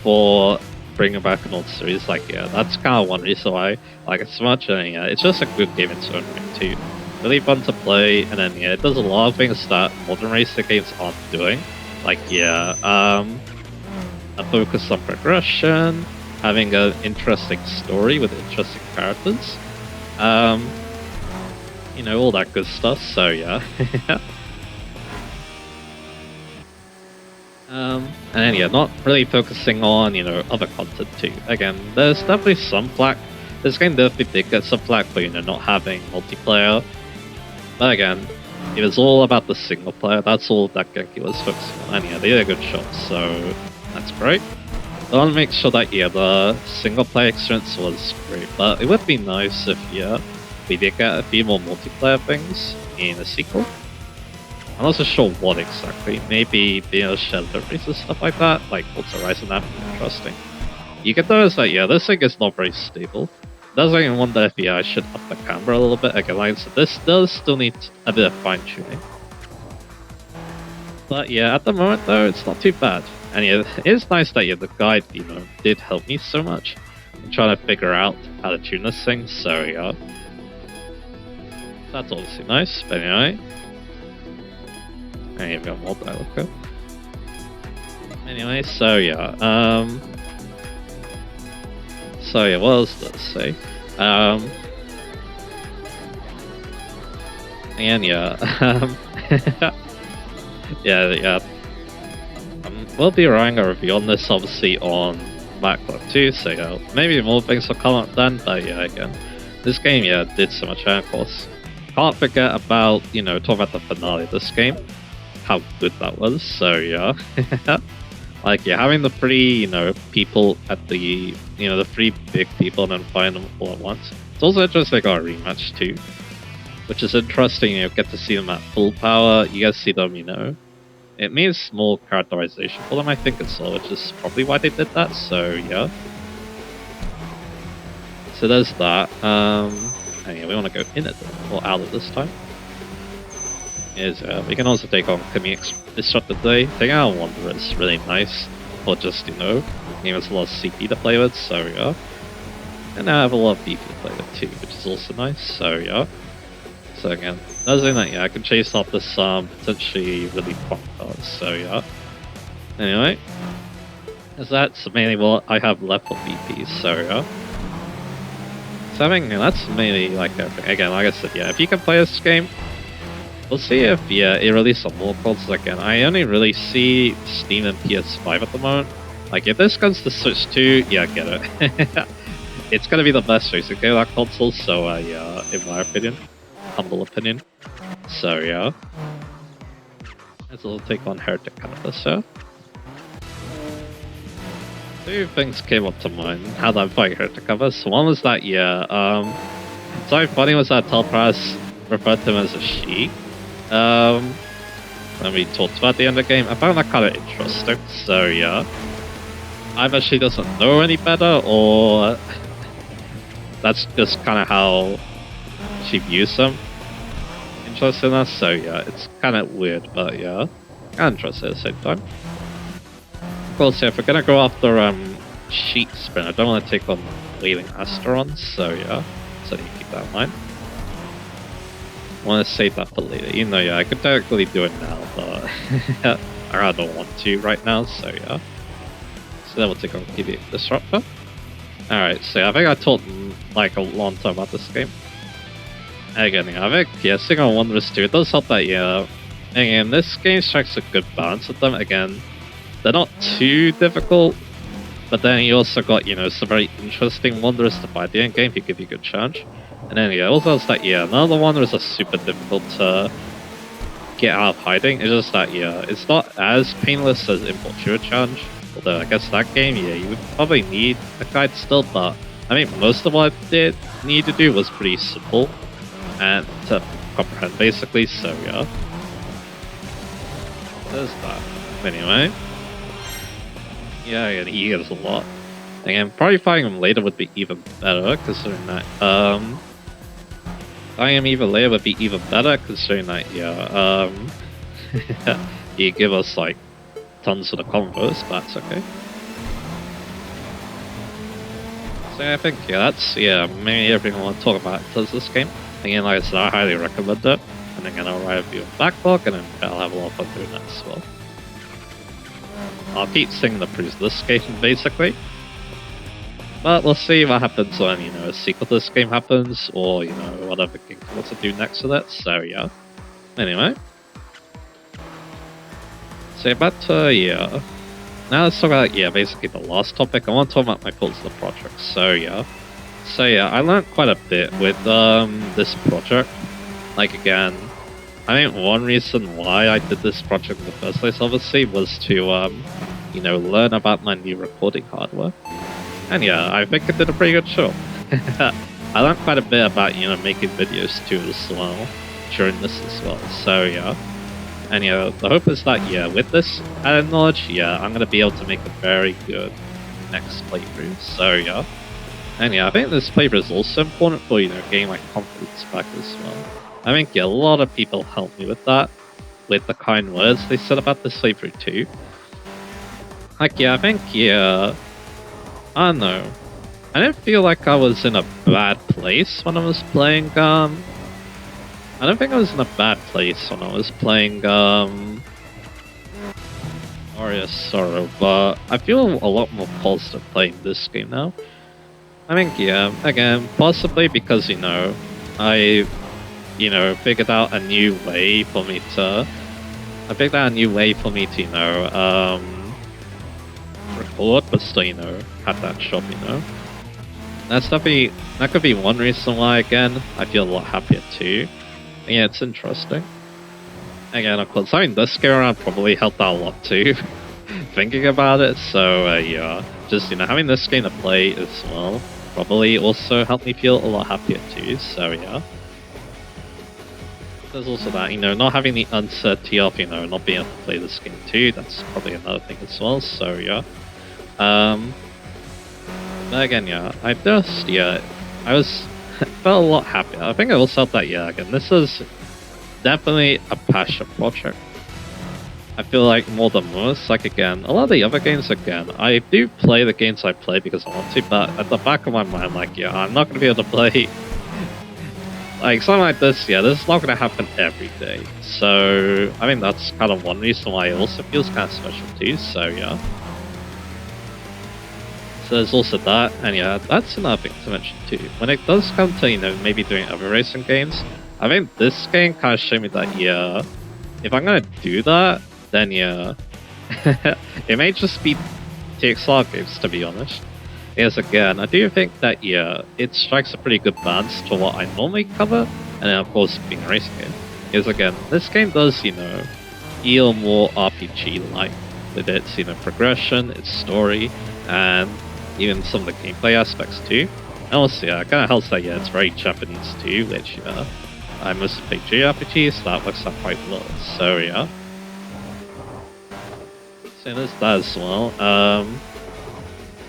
for bringing back an old series. Like, yeah, that's kind of one reason why I like it so much. And yeah, it's just a good game in its own right too. Really fun to play, and then yeah, it does a lot of things that modern racing games aren't doing. Like, yeah, a focus on progression, having an interesting story with interesting characters, all that good stuff. So yeah. And then yeah, not really focusing on, other content too. Again, there's definitely some flack. This game definitely did get some flack for, not having multiplayer. But again, it was all about the single player. That's all that Genki was focusing on. And yeah, they did a good job, so that's great. I want to make sure that, yeah, the single player experience was great. But it would be nice if, yeah, we did get a few more multiplayer things in a sequel. I'm not so sure what exactly. Maybe being able to share deliveries and stuff like that, like Forza Horizon, that'd be interesting. You can notice that, yeah, this thing is not very stable. It does make me wonder if, yeah, I should up the camera a little bit. Again, like I said, this does still need a bit of fine-tuning. But yeah, at the moment though, it's not too bad. And yeah, it is nice that, yeah, the guide, did help me so much in trying to figure out how to tune this thing, so yeah. That's obviously nice, but anyway. And you've got more dialogue. Okay. Anyway, so yeah, what else does it say? And yeah, yeah. We'll be writing a review on this, obviously, on Backlog 2, so yeah, maybe more things will come up then, but yeah, again, this game, yeah, did so much, and of course, can't forget about, talking about the finale of this game, how good that was, so yeah. Like, yeah, having the three, people at the, the three big people and then find them all at once. It's also interesting they got a rematch too, which is interesting, get to see them at full power, you guys see them, it means more characterization for them, I think, as well, which is probably why they did that, so yeah. So there's that, and yeah, we want to go in it, or out of this time. We can also take on Kami Disruptor today. Taking out Wanderer is really nice for just, giving us a lot of CP to play with, so yeah. And now I have a lot of BP to play with too, which is also nice, so yeah. So again, another thing that, yeah, I can chase off this potentially really fun cards, so yeah. Anyway, that's mainly what I have left for BP, so yeah. So I think that's mainly like everything. Again, like I said, yeah, if you can play this game, we'll see if, yeah, it releases some more consoles again. I only really see Steam and PS5 at the moment. Like, if this comes to Switch 2, yeah, get it. It's gonna be the best racing game on that console, so, yeah, in my opinion. Humble opinion. So, yeah. Let's all take on Heretic Canada, so. Two things came up to mind, how I'm fighting Heretic Canada. So one was that, yeah, so funny was that Telpras referred to him as a she. When we talked about the end of the game, I found that kind of interesting, so yeah. Either she doesn't know any better, or that's just kind of how she views them. Interesting enough, so yeah, it's kind of weird, but yeah, kind of interesting at the same time. Of course, yeah, if we're gonna go after Sheet Spin, I don't want to take on Wailing Asterons, so yeah, so you keep that in mind. I want to save that for later, even though, yeah, I could technically do it now, but I don't want to right now, so yeah. So then we'll take on Kiwi Disruptor. Alright, so I think I talked like a long time about this game. Again, yeah, I think, yeah, Sing on Wanderers 2, it does help that, yeah. Again, this game strikes a good balance with them. Again, they're not too difficult, but then you also got, some very interesting Wanderers to fight the end game who give you a good challenge. And then, yeah, also it's that, yeah, none of the Wanderers are super difficult to get out of hiding. It's just that, yeah, it's not as painless as Import Shooter Challenge. Although I guess that game, yeah, you would probably need a guide still, but I think most of what I did need to do was pretty simple and to comprehend basically, so yeah. There's that. Anyway. Yeah, and he gets a lot. Again, probably fighting him later would be even better, considering that, fighting him even later would be even better, considering that, yeah, he give us, like, tons of the combos, but that's okay. So I think, yeah, that's, yeah, maybe everything I want to talk about does this game. Again, like I said, I highly recommend it. And again, I'll write a review of Backlog, and then I'll have a lot of fun doing that as well. I'll keep singing the praise of this game, basically. But we'll see what happens when, you know, a sequel to this game happens, or, you know, whatever King wants to do next with it, so yeah. Anyway. So about, yeah. Now let's talk about, yeah, basically the last topic. I want to talk about my thoughts on the project, so yeah. So yeah, I learned quite a bit with, this project. Like, again, I think one reason why I did this project in the first place, obviously, was to, you know, learn about my new recording hardware. And yeah, I think I did a pretty good job. I learned quite a bit about, you know, making videos too as well, during this as well, so yeah. And yeah, the hope is that, yeah, with this added knowledge, yeah, I'm gonna be able to make a very good next playthrough, so yeah. And yeah, I think this playthrough is also important for, you know, getting my confidence back as well. I think, yeah, a lot of people helped me with that, with the kind words they said about this playthrough too. Like, yeah, I think, yeah, I don't know. I didn't feel like I was in a bad place when I was playing, I don't think I was in a bad place when I was playing, Aria Sorrow, but I feel a lot more positive playing this game now. I think, yeah, again, possibly because, you know, I, you know, figured out a new way for me to, you know, record, but still, you know, have that shop, you know. That could be one reason why, again, I feel a lot happier too. And yeah, it's interesting. Again, of course, having this game around probably helped out a lot too, thinking about it, so yeah, just, you know, having this game to play as well probably also helped me feel a lot happier too, so yeah. There's also that, you know, not having the uncertainty of, you know, not being able to play this game too, that's probably another thing as well, so yeah. But again, yeah, I just, yeah, I felt a lot happier. I think I also felt that, yeah, again, this is definitely a passion project. I feel like more than most, like, again, a lot of the other games, again, I do play the games I play because I want to, but at the back of my mind, like, yeah, I'm not going to be able to play, like, something like this, yeah, this is not going to happen every day. So, I mean, that's kind of one reason why it also feels kind of special too, so yeah. So there's also that, and yeah, that's another thing to mention too. When it does come to, you know, maybe doing other racing games, I think this game kind of showed me that, yeah, if I'm going to do that, then yeah, it may just be TXR games, to be honest. Because again, I do think that, yeah, it strikes a pretty good balance to what I normally cover, and then of course being a racing game. Because again, this game does, you know, feel more RPG-like with its, you know, progression, its story, and even some of the gameplay aspects too. And also, yeah, it kind of helps that, yeah, it's very Japanese too, which, yeah, I mostly play JRPGs, so that works out quite well, so yeah. So there's that as well.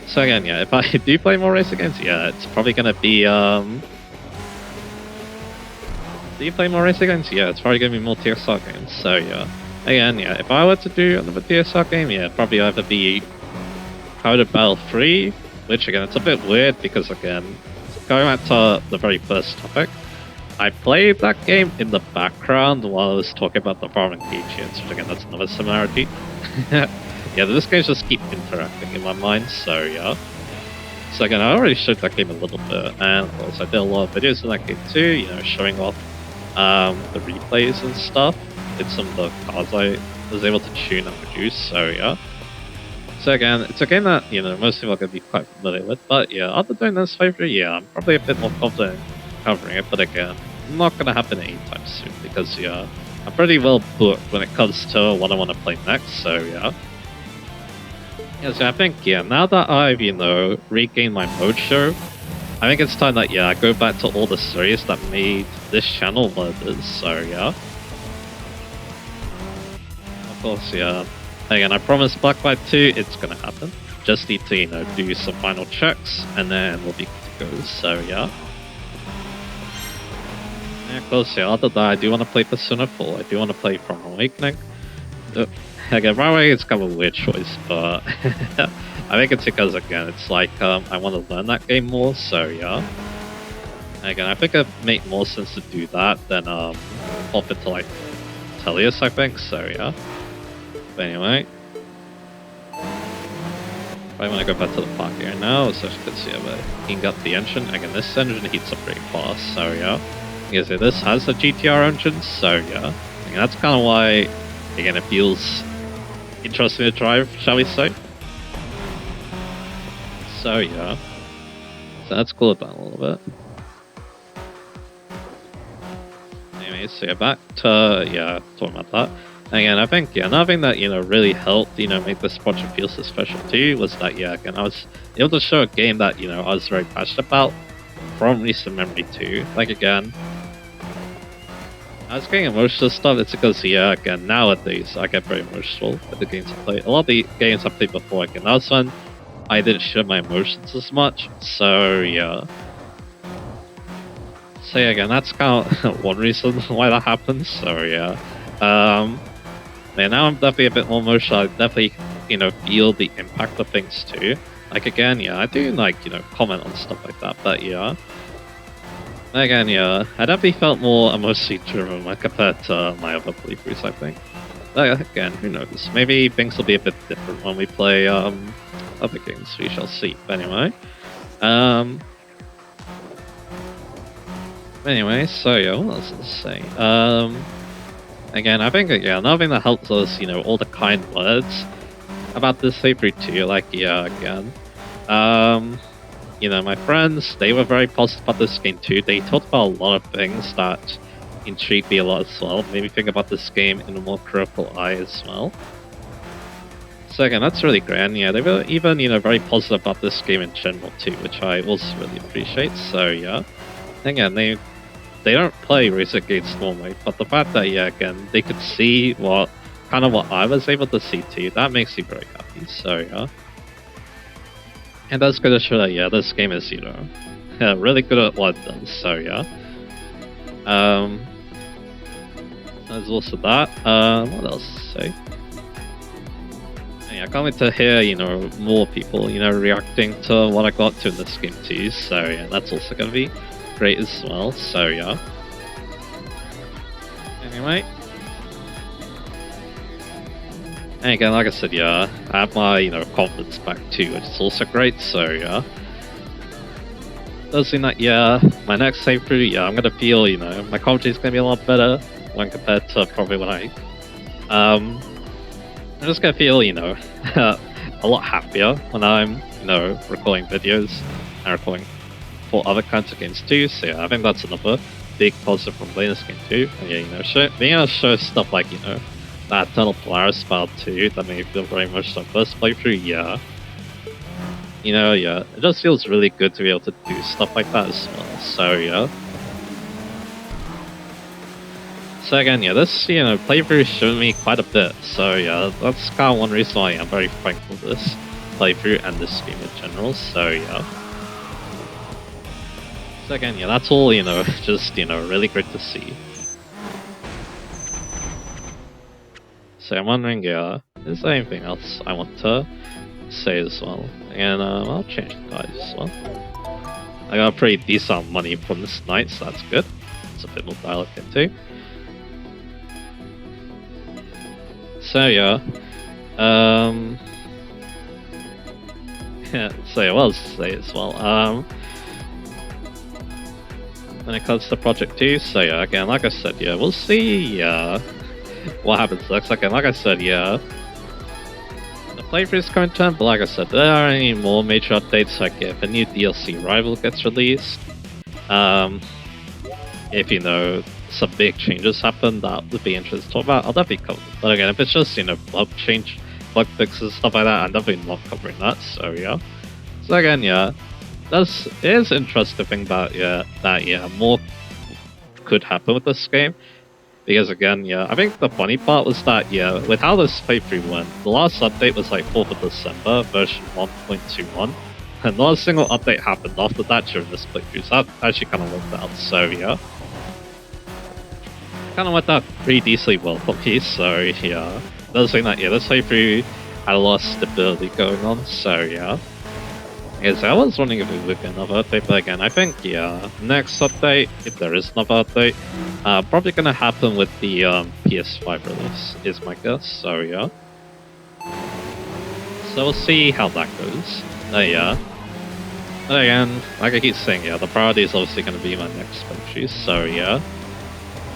So again, yeah, if I do play more racing games, yeah, it's probably gonna be, do you play more racing games? Yeah, it's probably gonna be more TSR games, so yeah. Again, yeah, if I were to do another TSR game, yeah, it'd probably either be Powder Battle 3, which again, it's a bit weird because again, going back to the very first topic, I played that game in the background while I was talking about the farming PGs, which again, that's another similarity. Yeah, those games just keep interacting in my mind, so yeah. So again, I already showed that game a little bit, and of course I did a lot of videos in that game too, you know, showing off the replays and stuff. Did some of the cars I was able to tune and produce, so yeah. So again, it's a game that, you know, most people are going to be quite familiar with, but yeah, after doing this playthrough, yeah, I'm probably a bit more confident covering it, but again, not going to happen anytime soon, because yeah, I'm pretty well booked when it comes to what I want to play next, so yeah. Yeah, so I think, yeah, now that I've, regained my mojo, I think it's time that, I go back to all the series that made this channel what it is, so yeah. Of course, yeah. Again, I promise Black White 2, it's gonna happen. Just need to, do some final checks, and then we'll be good to go, so yeah. And of course, yeah, other than that, I do want to play Persona 4, I do want to play From Awakening. Again, right away, it's kind of a weird choice, but I think it's because, again, it's like, I want to learn that game more, so yeah. Again, I think it'd make more sense to do that than, hop into, like, Tellius, I think, so yeah. But anyway. I want to go back to the park here now, so as you can see, we're heating up the engine. Again, this engine heats up pretty fast, so yeah. You can see this has a GTR engine, so yeah. Again, that's kind of why, again, it feels interesting to drive, shall we say. So yeah. So let's cool it down a little bit. Anyway, so yeah, back to, talking about that. Again, I think, another thing that, really helped, make this project feel so special too was that, again, I was able to show a game that, I was very passionate about from recent memory too. Like, again, I was getting emotional stuff, it's because, again, nowadays I get very emotional with the games I play. A lot of the games I played before, again, that was when I didn't show my emotions as much, so, yeah. So, yeah, again, that's kind of one reason why that happens, so, yeah. Man, now I'm definitely a bit more emotional. I definitely, feel the impact of things too. Like, again, I do, like, comment on stuff like that, but yeah. Again, I definitely felt more emotionally driven when compared to my other playthroughs, I think. But again, who knows? Maybe things will be a bit different when we play, other games, we shall see. But anyway. Anyway, so yeah, what else to say? Again, I think, another thing that helps us, all the kind words about this playthrough too, like, again, my friends, they were very positive about this game too. They talked about a lot of things that intrigued me a lot as well, made me think about this game in a more critical eye as well. So again, that's really great, and they were even, very positive about this game in general too, which I also really appreciate, so yeah. Again, they don't play racing games normally, but the fact that, again, they could see what I was able to see too, that makes me very happy, so yeah. And that's gonna show that, this game is, really good at what it does, so yeah. There's also that, what else to say? I can't wait to hear, more people, reacting to what I got to in this game too, so yeah, that's also gonna be great as well, so yeah. Anyway. And again, like I said, I have my, confidence back too, which is also great, so yeah. Does seem that, my next playthrough, I'm gonna feel, my confidence is gonna be a lot better when compared to probably when I'm just gonna feel, a lot happier when I'm, recording videos and recording for other kinds of games too, so yeah, I think that's another big positive from playing this game too. And being able to show stuff like, that Eternal Polaris file too, that made me feel very much like first playthrough, it just feels really good to be able to do stuff like that as well, so yeah. So again, this, playthrough showed me quite a bit, so yeah, that's kind of one reason why I'm very thankful for this playthrough and this game in general, so yeah. So again, that's all, just, really great to see. So I'm wondering, is there anything else I want to say as well? And I'll change the guys as well. I got a pretty decent money from this night, so that's good. It's a bit more dialogue into. So yeah, so yeah, what else to say as well? When it comes to Project 2, so yeah, again, like I said, we'll see, what happens next. Again, like I said, the playthrough is current time, but like I said, there aren't any more major updates, like if a new DLC Rival gets released, if, some big changes happen that would be interesting to talk about, I'll definitely cover it. But again, if it's just, you know, bug fixes, stuff like that, I'm definitely not covering that, so yeah. So again, yeah, it is interesting to think about, yeah, that, yeah, more could happen with this game. Because again, yeah, I think the funny part was that, yeah, with how this playthrough went, the last update was like 4th of December, version 1.21, and not a single update happened after that during this playthrough, so that actually kind of worked out, so yeah. Kind of went out pretty decently well for me, so yeah. Another thing that, yeah, this playthrough had a lot of stability going on, so yeah. Yes, I was wondering if it would be another update, but again, I think, yeah, next update, if there is another update, probably gonna happen with the PS5 release, is my guess, so yeah. So we'll see how that goes. Yeah. But again, like I keep saying, yeah, the priority is obviously gonna be my next playthrough, so yeah.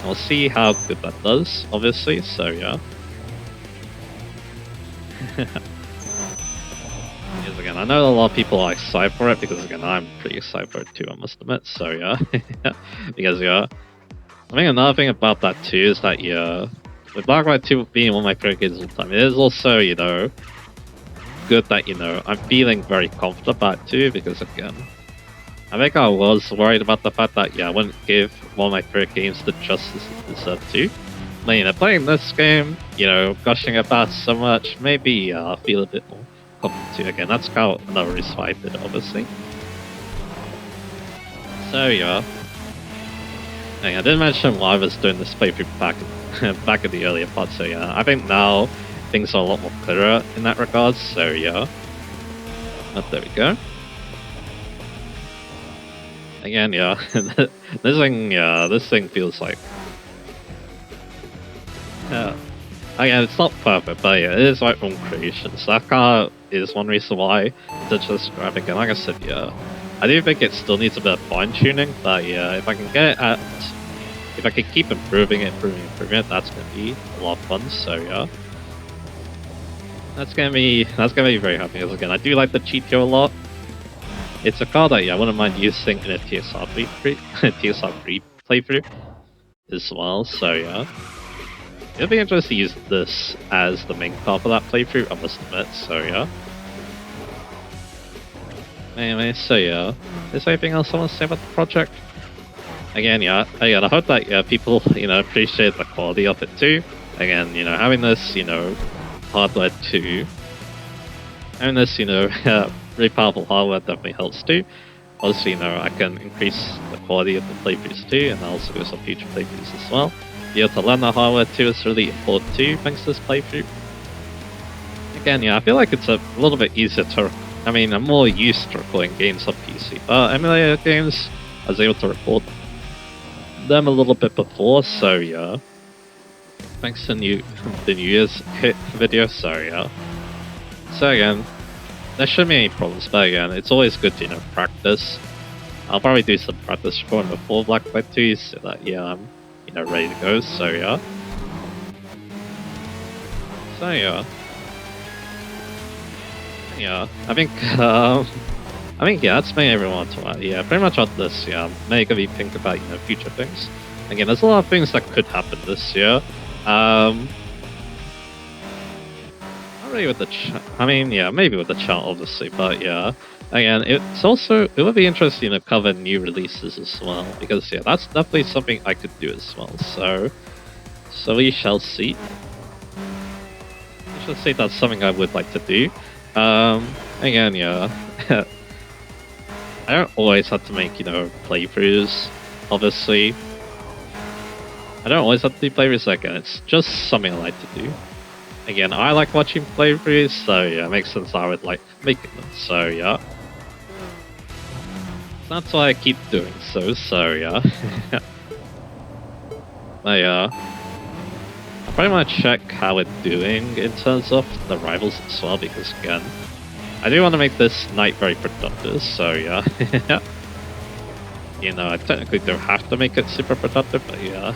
We'll see how good that does, obviously, so yeah. Because again, I know a lot of people are excited for it, because again, I'm pretty excited for it too, I must admit, so yeah. Because yeah, I think another thing about that too is that, yeah, with Black Light 2 being one of my favorite games of all time, it is also, you know, good that, you know, I'm feeling very confident about it too, because again, I think I was worried about the fact that, yeah, I wouldn't give one of my favorite games the justice it deserved to. But, you know, playing this game, you know, gushing about so much, maybe I feel a bit more confident too. Again, that's kind of another reason why I did it, obviously. So, yeah. I didn't mention why I was doing this playthrough back in the earlier part, so yeah. I think now things are a lot more clearer in that regard, so yeah. But there we go. Again, yeah, this thing feels like... Yeah. Again, it's not perfect, but yeah, it is my own creation, so that kind of is one reason why to just grab it again. Like I said, yeah, I do think it still needs a bit of fine-tuning, but yeah, if I can get it at... If I can keep improving it, that's gonna be a lot of fun, so yeah. That's gonna be very happy, because again, I do like the GTO a lot. It's a card that, yeah, I wouldn't mind using in a TSR3 playthrough as well, so yeah. It'll be interesting to use this as the main card for that playthrough, I must admit, so yeah. Anyway, so yeah. Is there anything else I want to say about the project? Again, yeah, I hope that, yeah, people, you know, appreciate the quality of it too. Again, you know, having this, you know, hardware too. Having this, you know, really powerful hardware definitely helps too. Obviously, you know, I can increase the quality of the playthroughs too, and also go some future playthroughs as well. Be able to learn the hardware too is really important too, thanks to this playthrough. Again, yeah, I feel like it's a little bit easier to... I mean, I'm more used to recording games on PC, but emulator games, I was able to record them a little bit before, so yeah. Thanks to the New Year's hit video, so yeah. So again, there shouldn't be any problems, but again, it's always good to, you know, practice. I'll probably do some practice recording before Black Light 2, so that, yeah, I'm, you know, ready to go, so yeah. So yeah. Yeah, I think, yeah, that's mainly everyone to talk about. Yeah, pretty much on this, yeah, I'm mainly gonna be thinking about, you know, future things. Again, there's a lot of things that could happen this year. Not really with the I mean, yeah, maybe with the channel, obviously, but yeah. Again, it would be interesting to cover new releases as well, because yeah, that's definitely something I could do as well, so we shall see. I should say that's something I would like to do. Again, yeah, I don't always have to make, you know, playthroughs, obviously. I don't always have to do playthroughs, again, it's just something I like to do. Again, I like watching playthroughs, so yeah, it makes sense I would like making them, so yeah. That's why I keep doing so yeah. But yeah. I'll pretty much check how it's doing in terms of the rivals as well, because again, I do want to make this night very productive, so yeah. You know, I technically don't have to make it super productive, but yeah.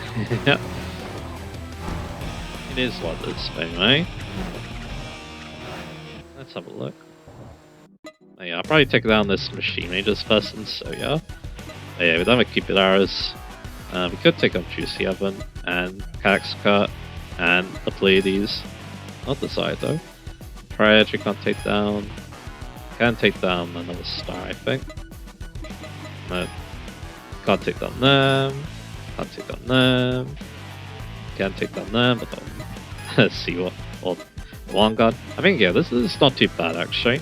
It is what it is, anyway. Let's have a look. Oh, yeah, I'll probably take down this machine ranges person, so yeah. But yeah, we don't have keep it arrows. We could take on Juicy Heaven and Caxcut and the Pleiades. Not the side though. Triad we can't take down. Can take down another star, I think. No. Can't take down them. Can't take down them. Can't take down them, but let's see what one gun. I think yeah, this is not too bad actually.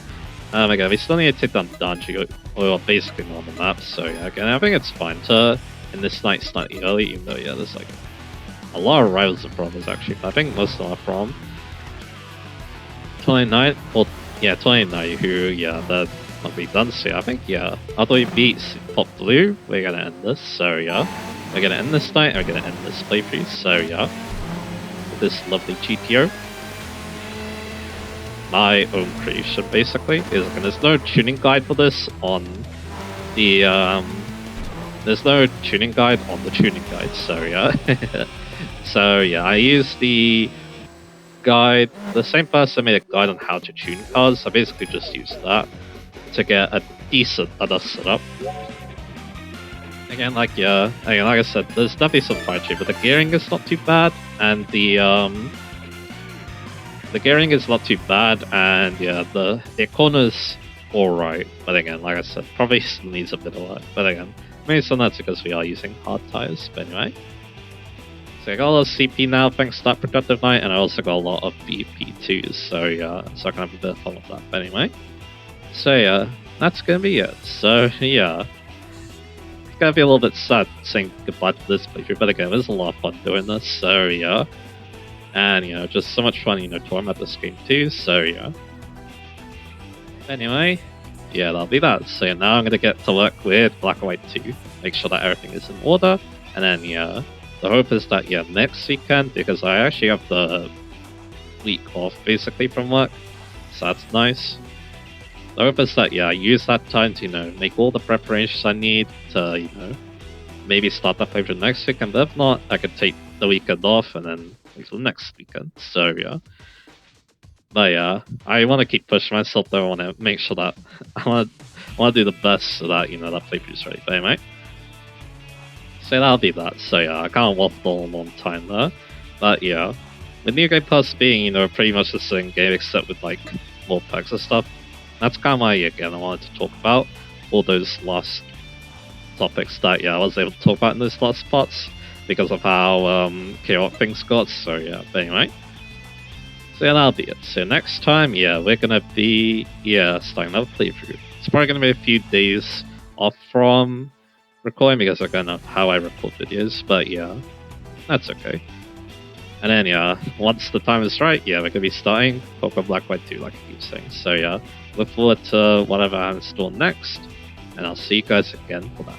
Again, we still need to take down Danji or basically on the map, so yeah, again, I think it's fine to in this night slightly early, even though yeah, there's like a lot of rivals and problems actually. But I think most of them are from 29 or yeah, 29 who yeah, that might be done. So yeah, I think yeah, after we beat Pop Blue, we're gonna end this. So yeah, we're gonna end this night, and we're gonna end this playthrough. So yeah, with this lovely GTO. My own creation basically is there's no tuning guide for this on the there's no tuning guide on the tuning guide, so yeah. So yeah, I use the guide, the same person made a guide on how to tune cars, I basically just used that to get a decent enough setup. Again, like yeah, again, like I said, there's definitely some fine tuning, but the gearing is not too bad, and the gearing is not too bad, and yeah, the corner's alright. But again, like I said, probably still needs a bit of work. But again, maybe some that's because we are using hard tires. But anyway, so I got a lot of CP now thanks to that productive night, and I also got a lot of BP too. So yeah, so I can have a bit of fun with that. But anyway, so yeah, that's gonna be it. So yeah, it's gonna be a little bit sad saying goodbye to this playthrough, but again, it was a lot of fun doing this. So yeah. And, you know, just so much fun, you know, touring at this game too, so yeah. Anyway, yeah, that'll be that. So yeah, now I'm gonna get to work with Black and White 2, make sure that everything is in order, and then, yeah, the hope is that, yeah, next weekend, because I actually have the week off, basically, from work, so that's nice. The hope is that, yeah, I use that time to, you know, make all the preparations I need to, you know, maybe start that playthrough next weekend, but if not, I could take the weekend off, and then until next weekend, so yeah. But yeah, I want to keep pushing myself though. I want to make sure that I want to do the best so that, you know, that playthrough's ready. But anyway, so that'll be that. So yeah, I can't waffle a long time there. But yeah, with New Game Plus being, you know, pretty much the same game except with like more perks and stuff, that's kind of why again I wanted to talk about all those last topics that yeah I was able to talk about in those last parts. Because of how chaotic things got, so yeah, but anyway. So yeah, that'll be it. So next time, yeah, we're gonna be, yeah, starting another playthrough. It's probably gonna be a few days off from recording because I don't know how I record videos, but yeah, that's okay. And then yeah, once the time is right, yeah, we're gonna be starting Pokemon Black White 2, like I keep saying. So yeah, look forward to whatever I install next, and I'll see you guys again for that.